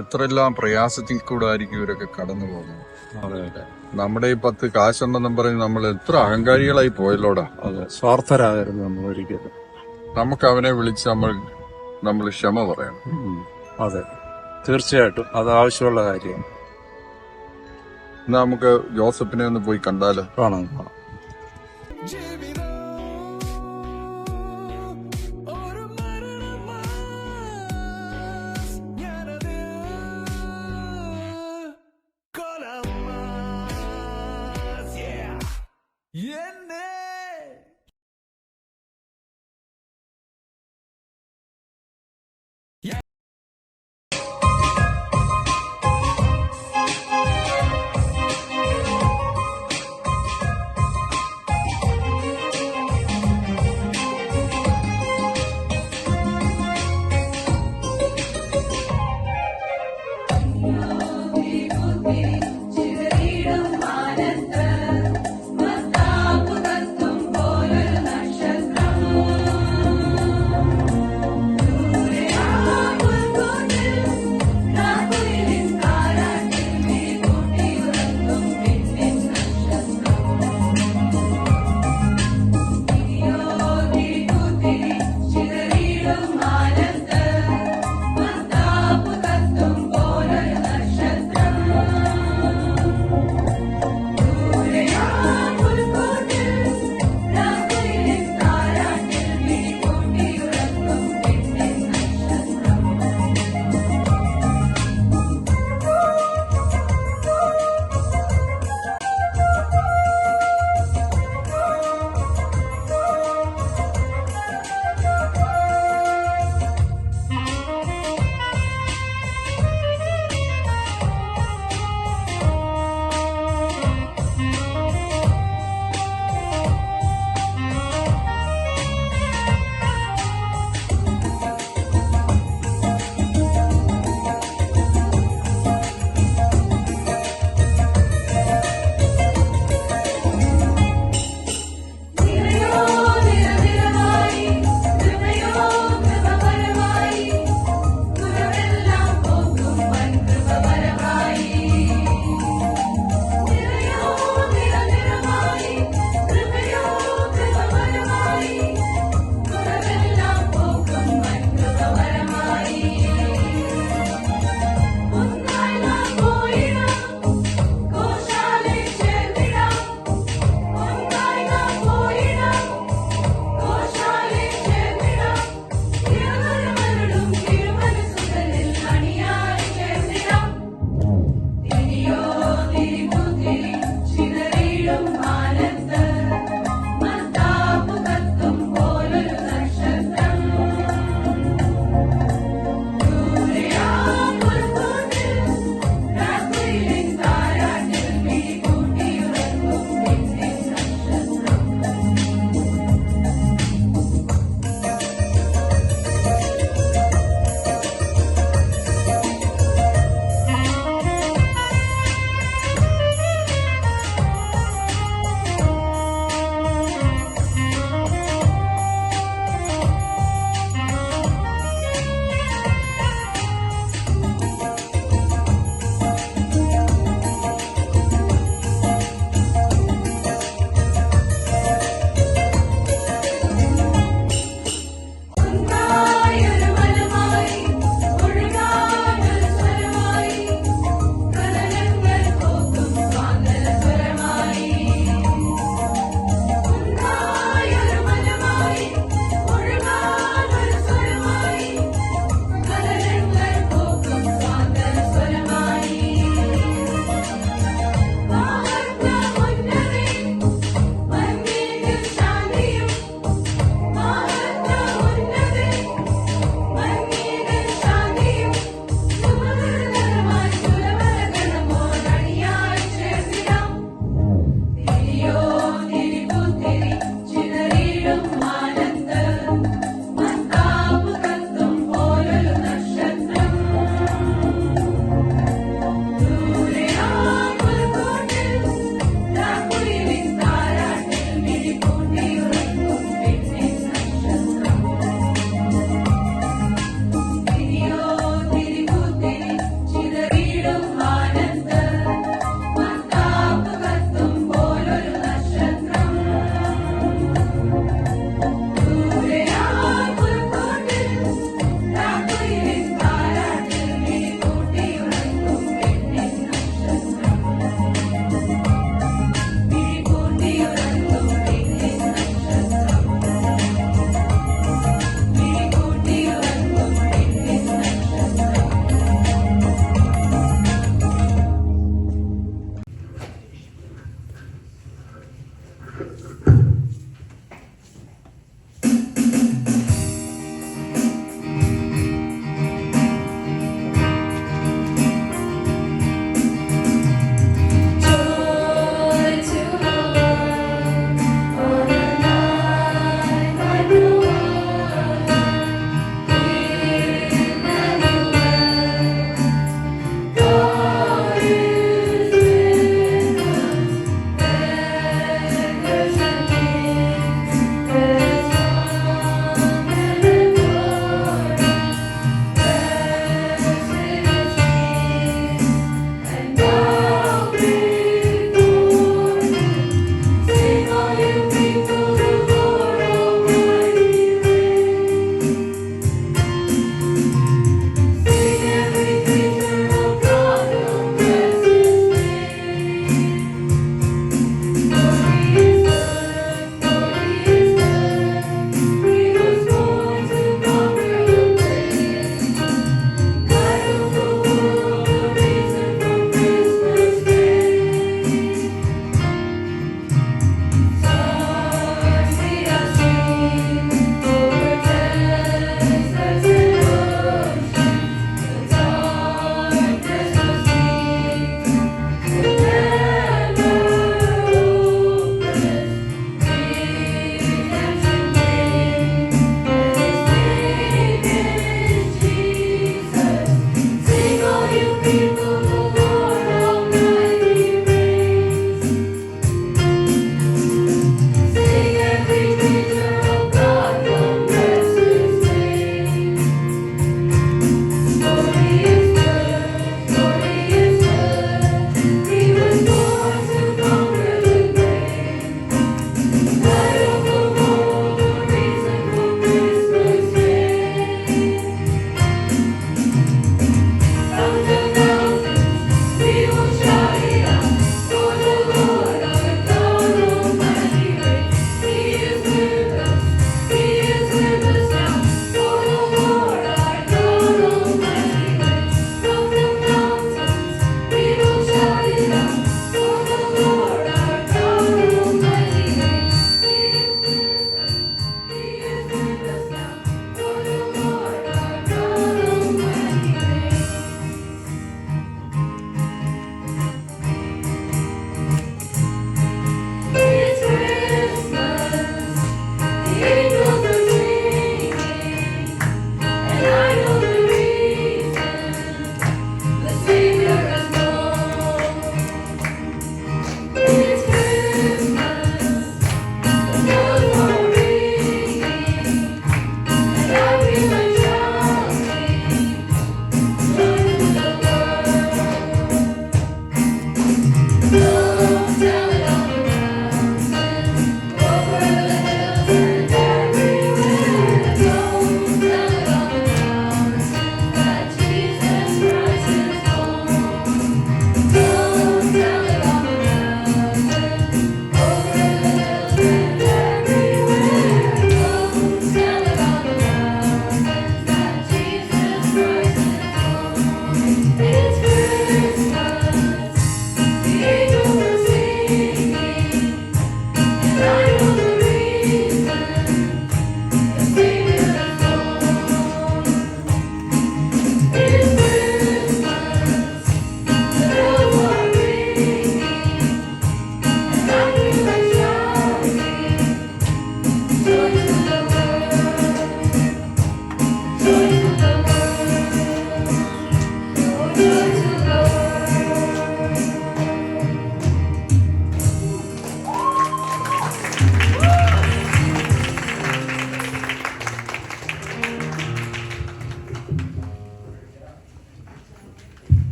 എത്രയെല്ലാം പ്രയാസത്തിൽ കൂടെ ആയിരിക്കും ഇവരൊക്കെ കടന്നു പോകുന്നത്. നമ്മുടെ ഈ 10 കാശുണ്ടെന്നും പറഞ്ഞ് നമ്മൾ എത്ര അഹങ്കാരികളായി പോയല്ലോടാ. അതെ, സ്വാർത്ഥരാകരുത് നമ്മൾ ഒരിക്കലും. നമുക്ക് അവനെ വിളിച്ച് നമ്മൾ ക്ഷമ പറയണം. അതെ, തീർച്ചയായിട്ടും അത് ആവശ്യമുള്ള കാര്യമാണ്. എന്നാ നമുക്ക് ജോസഫിനെ ഒന്ന് പോയി കണ്ടാലോ. കാണാം.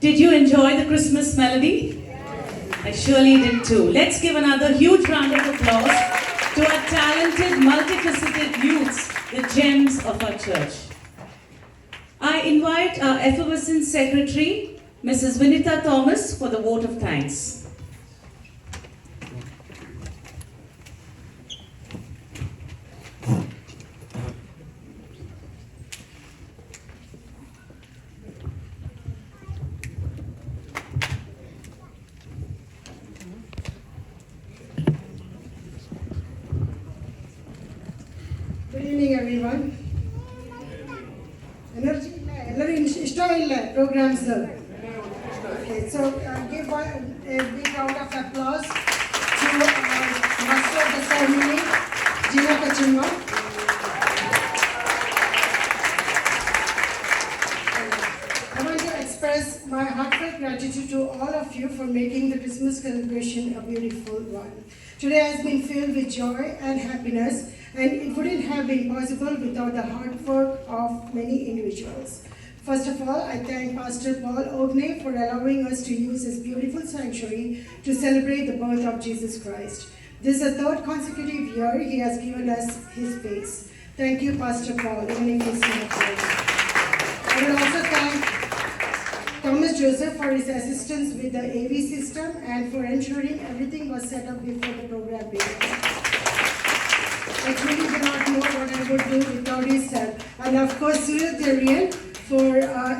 Did you enjoy the Christmas melody? I surely did too. Let's give another huge round of applause to our talented, multifaceted youths, the gems of our church. I invite our effervescent secretary, Mrs. Vinita Thomas, for the vote of thanks. Good evening, everyone. Energy, everyone ishtamilla programs. Okay, so give a big round of applause to Master of the Ceremony, Gina Kachimma. I want to express my heartfelt gratitude to all of you for making the Christmas celebration a beautiful one. Today has been filled with joy and happiness, and it wouldn't have been possible without the hard work of many individuals. First of all, I thank Pastor Paul Ognay for allowing us to use his beautiful sanctuary to celebrate the birth of Jesus Christ. This is the third consecutive year he has given us his space. Thank you, Pastor Paul, even if he's not here. I will also thank Thomas Joseph for his assistance with the AV system and for ensuring everything was set up before the program began. I truly do not know what I would do without his help. And of course, Cyril Therian for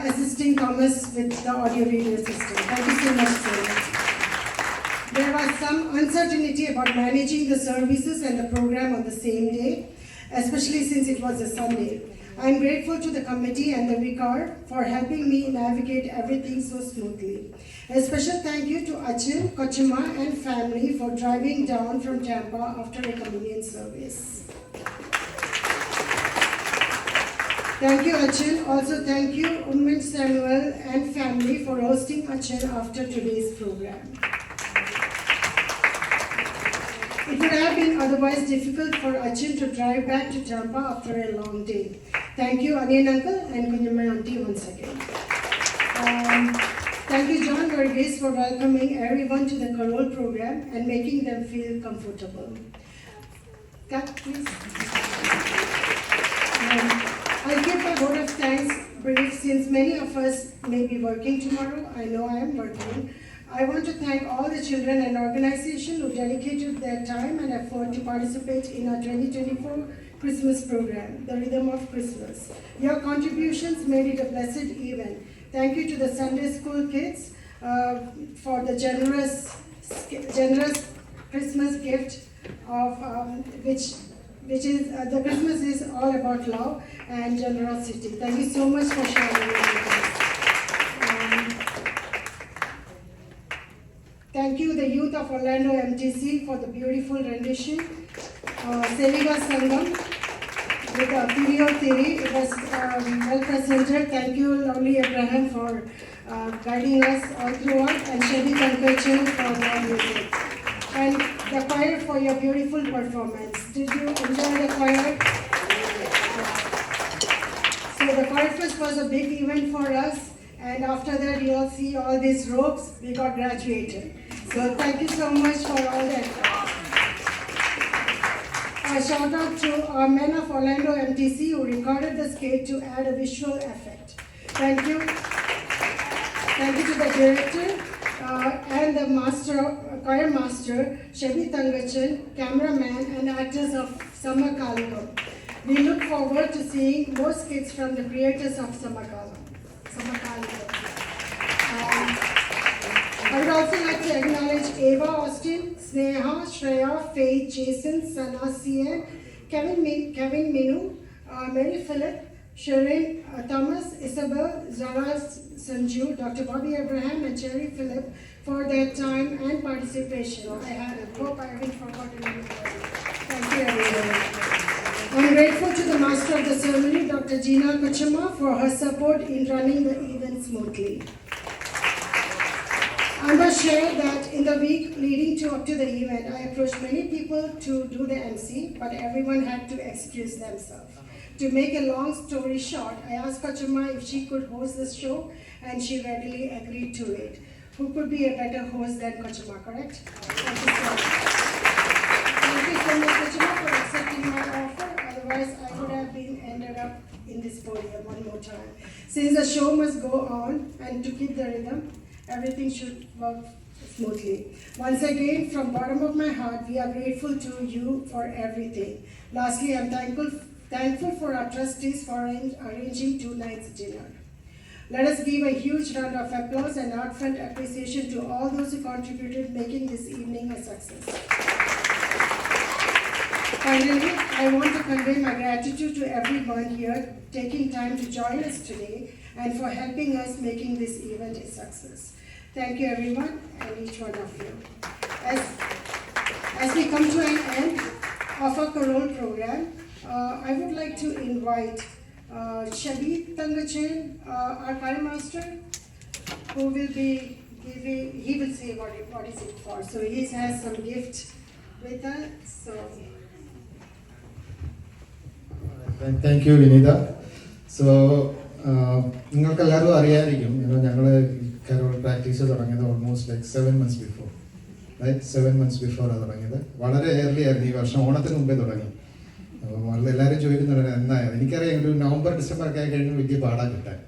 assisting Thomas with the audio-video system. Thank you so much, Cyril. There was some uncertainty about managing the services and the program on the same day, especially since it was a Sunday. I am grateful to the committee and the vicar for helping me navigate everything so smoothly. A special thank you to Achin, Kochima and family for driving down from Tampa after a communion service. Thank you, Achin. Also thank you, Unmin Samuel and family for hosting Achin after today's program. It would have been otherwise difficult for Achin to drive back to Tampa after a long day. Thank you, Anian Uncle and Kunyamma Auntie once again. Thank you, John Verghese, for welcoming everyone to the Carol program and making them feel comfortable. Cut, please. I'll give my vote of thanks brief since many of us may be working tomorrow. I know I am working. I want to thank all the children and organizations who dedicated their time and effort to participate in our 2024 Christmas program, The Rhythm of Christmas. Your contributions made it a blessed event. Thank you to the Sunday school kids for the generous Christmas gift of which is the Christmas is all about love and generosity. Thank you so much for sharing it with us. Thank you, the youth of Orlando MTC, for the beautiful rendition. Seliga Sangam with a video theory. It was well presented. Thank you, Lovely Abraham, for guiding us all throughout, and Shadi Kankachan for the music. And the choir for your beautiful performance. Did you enjoy the choir? So the choir fest was a big event for us, and after that you'll see all these robes, we got graduated. So thank you so much for all that. A shout out to our men of Orlando MTC who recorded the skate to add a visual effect. Thank you. Thank you to the director and the choir master, Shebi Tangachan, cameraman and actors of Summer Kalikam. We look forward to seeing more skits from the creators of Summer Kalikam. I would also like to acknowledge Ava Austin, Sneha, Shreya, Faith, Jason, Sana, Cian, Kevin Minu, Mary Phillip, Sharon Thomas, Isabel, Zara Sanju, Dr. Bobby Abraham and Jerry Phillip for their time and participation. I hope I haven't forgotten anybody. Thank you, everyone. I'm grateful to the master of the ceremony, Dr. Gina Kachama, for her support in running the event smoothly. I must share that in the week leading up to the event, I approached many people to do the MC, but everyone had to excuse themselves. To make a long story short, I asked Kochumma if she could host this show, and she readily agreed to it. Who could be a better host than Kochumma, correct? Thank you so much. Thank you so much, Kochumma, for accepting my offer. Otherwise, I would have been ended up in this podium one more time. Since the show must go on, and to keep the rhythm, everything should work smoothly. Once again, from bottom of my heart, we are grateful to you for everything. Lastly, I'm thankful for our trustees for arranging 2 nights dinner. Let us give a huge round of applause and heartfelt appreciation to all those who contributed making this evening a success. Finally, I want to convey my gratitude to everyone here taking time to join us today and for helping us making this event a success. Thank you everyone and each one of you. As we come to an end of our Carol program, I would like to invite Shabir Tangachin, our choir master, who will be giving, he will say what is it for. So he has some gift with us. So. Thank you, Vinita. So, നിങ്ങൾക്കെല്ലാവരും അറിയായിരിക്കും ഞങ്ങൾ carol practice തുടങ്ങിയത് almost like 7 months before, right? 7 months ബിഫോറാണ് തുടങ്ങിയത്. വളരെ early ആയിരുന്നു, ഈ വർഷം ഓണത്തിന് മുമ്പേ തുടങ്ങി. അപ്പോൾ വളരെ എല്ലാവരും ചോദിക്കുന്നുണ്ട് എന്നായത്. എനിക്കറിയാം ഒരു നവംബർ ഡിസംബർ ഒക്കെ ആയി കഴിഞ്ഞാൽ വലിയ പാടാ കിട്ടാൻ.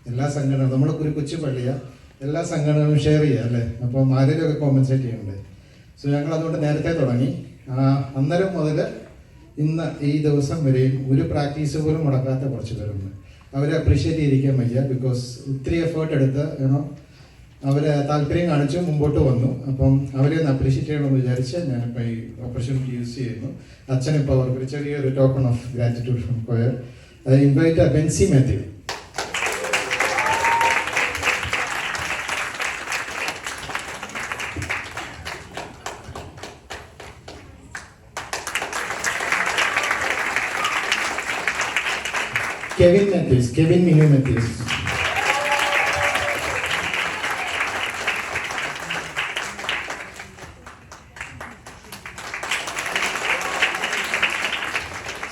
എല്ലാ സംഘടനകളും, നമ്മളൊക്കെ ഒരു കൊച്ചു പള്ളിയാണ്, എല്ലാ സംഘടനകളും ഷെയർ ചെയ്യുക അല്ലേ, അപ്പം ആരെയൊക്കെ കോമ്പൻസേറ്റ് ചെയ്യുന്നുണ്ട്. സോ ഞങ്ങൾ അതുകൊണ്ട് നേരത്തെ തുടങ്ങി. അന്നേരം മുതൽ ഇന്ന് ഈ ദിവസം വരെയും ഒരു പ്രാക്ടീസ് പോലും മുടക്കാത്ത കുറച്ച് പേരുണ്ട്. അവരെ അപ്രീഷിയേറ്റ് ചെയ്തിരിക്കാൻ വയ്യ. ബിക്കോസ് ഒത്തിരി എഫേർട്ട് എടുത്ത് അവർ താല്പര്യം കാണിച്ച് മുമ്പോട്ട് വന്നു. അപ്പം അവരെ ഒന്ന് അപ്രീഷിയേറ്റ് ചെയ്യണമെന്ന് വിചാരിച്ച് ഞാനിപ്പോൾ ഈ ഓപ്പർച്യൂണിറ്റി യൂസ് ചെയ്യുന്നു. അച്ഛനിപ്പോൾ അവർക്ക് ചെറിയൊരു token of gratitude from choir. I invite Bency Mathew. Kevin Matthews, Kevin Minu Matthews.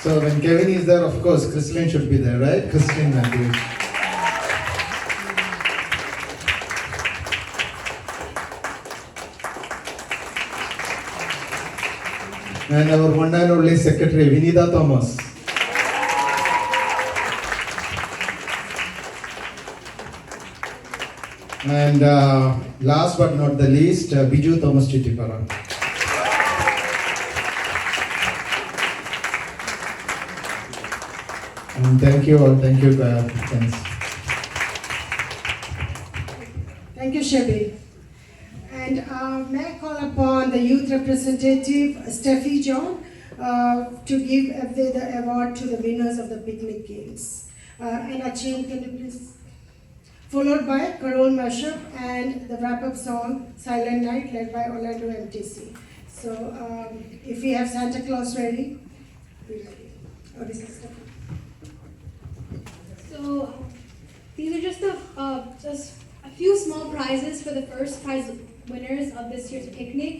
So when Kevin is there, of course, Christian should be there, right? Christian Matthews. And our one and only secretary, Vinita Thomas. And last but not the least, Biju Thomas Chittipara. And thank you all. Thank you. Thanks. Thank you, Shabir. And may I call upon the youth representative, Steffi John, to give the award to the winners of the picnic games. And Achin, can you please? Followed by Carol Mashup and the wrap-up song Silent Night led by Orlando MTC. So if we have Santa Claus ready, we're ready. Oh, this is Steffi. So these are just a few small prizes for the first prize winners of this year's picnic.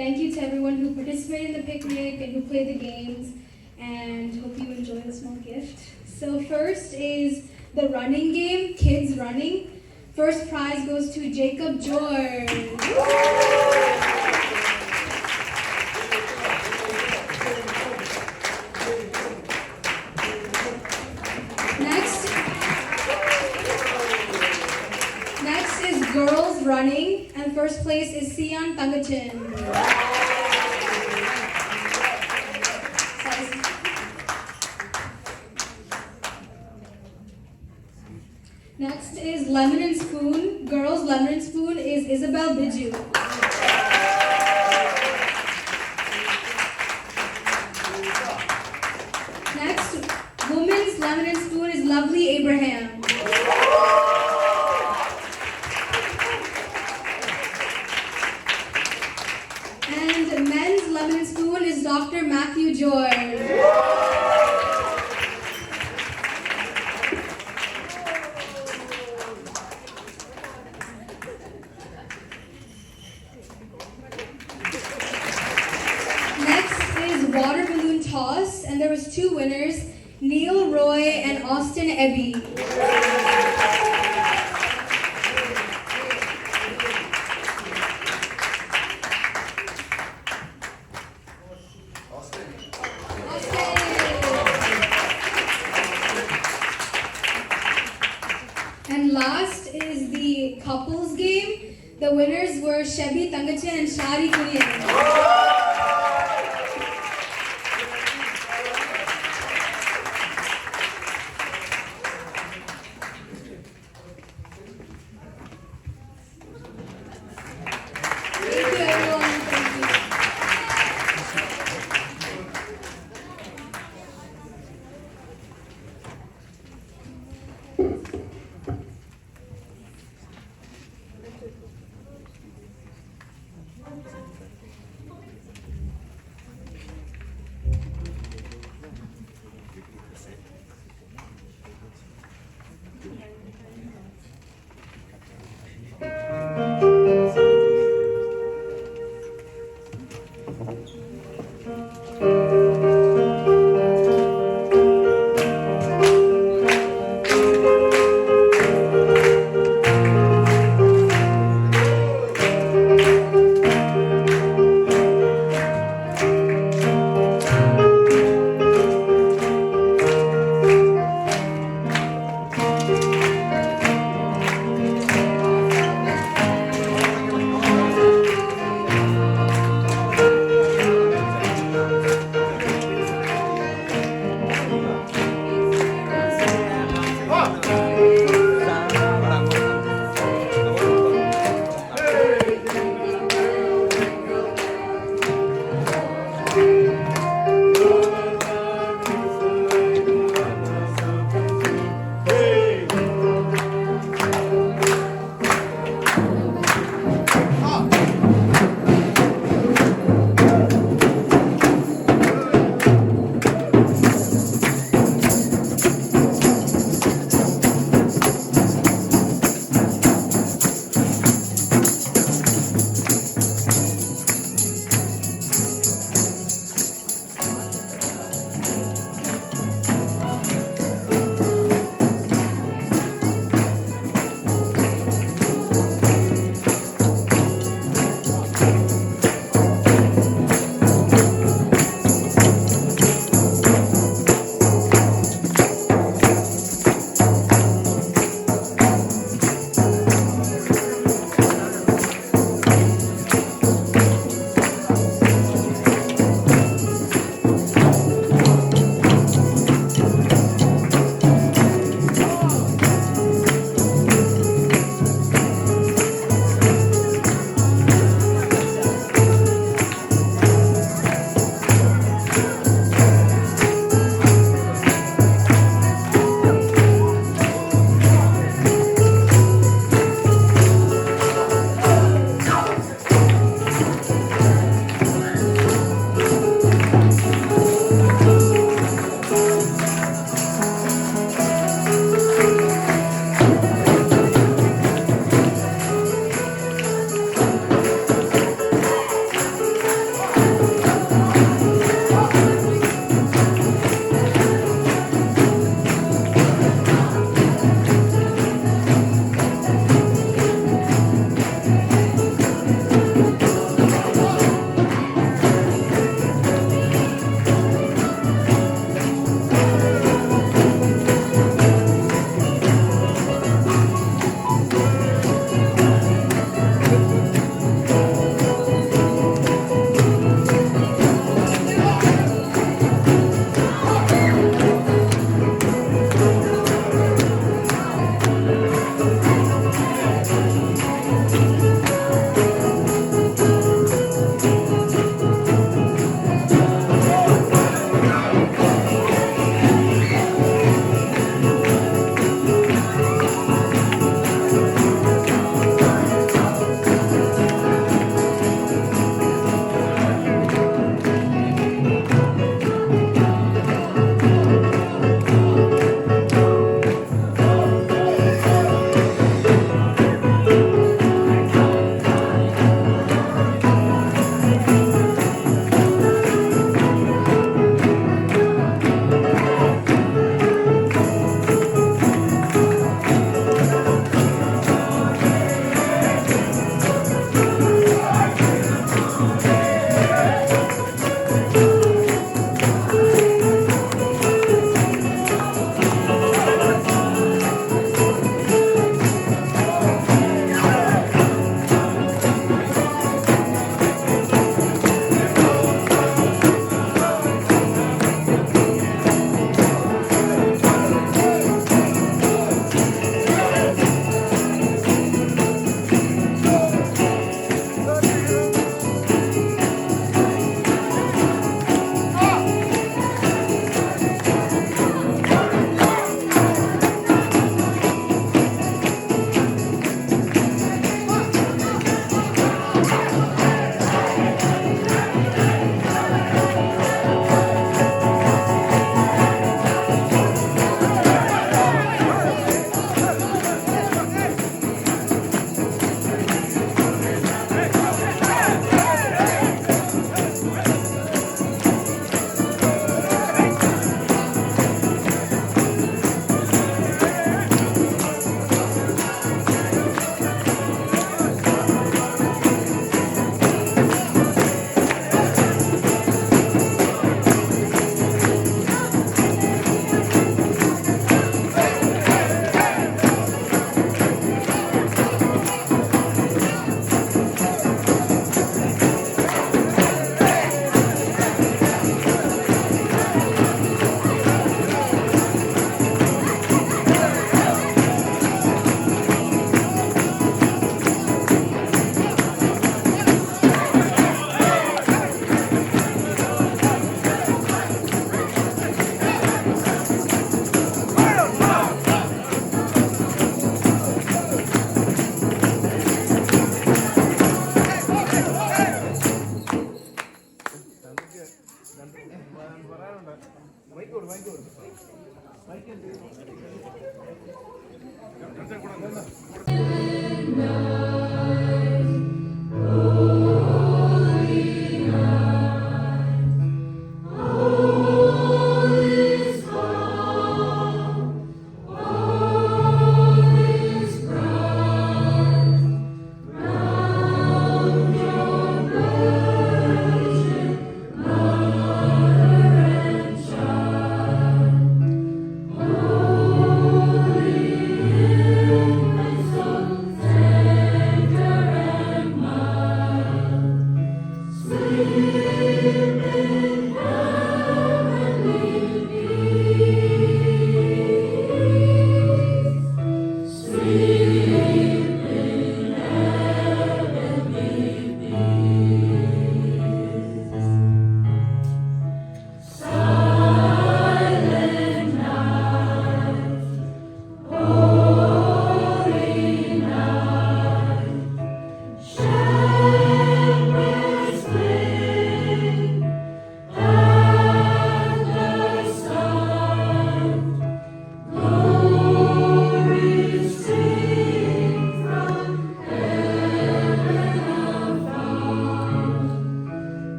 Thank you to everyone who participated in the picnic and who played the games, and hope you enjoy the small gift. So first is the running game, kids running. First prize goes to Jacob George. Next is girls running, and first place is Sian Tangachin. Next is Lemon and Spoon. Girls Lemon and Spoon is Isabel Biju. Next, Women's Lemon and Spoon is Lovely Abraham. And Men's Lemon and Spoon is Dr. Matthew George. And there was 2 winners. Neil Roy and Austin Ebby. And last is the couples game. The winners were Shebi Tangache and Shari Kurian. Thank you, everyone. Thank you.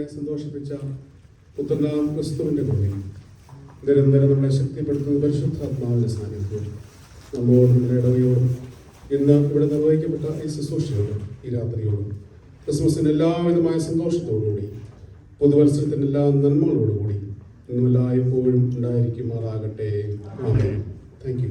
സന്തോഷിപ്പിച്ച പുത്രനാം ക്രിസ്തുവിന്റെ കൃപയും നിരന്തരം നമ്മളെ ശക്തിപ്പെടുത്തുന്ന പരിശുദ്ധാത്മാവിന്റെ സാന്നിധ്യവും നമ്മോടും നമ്മുടെ ഇടവയോടും ഇന്ന് ഇവിടെ നിർവഹിക്കപ്പെട്ട ഈ ശുശ്രൂഷയോടും ഈ രാത്രിയോടും ക്രിസ്മസിന്റെ എല്ലാവിധമായ സന്തോഷത്തോടുകൂടി പുതുവത്സരത്തിന്റെ എല്ലാ നന്മകളോടുകൂടി ഇന്നും എല്ലായ്പ്പോഴും ഉണ്ടായിരിക്കുമാറാകട്ടെ. ആമേൻ. Thank you.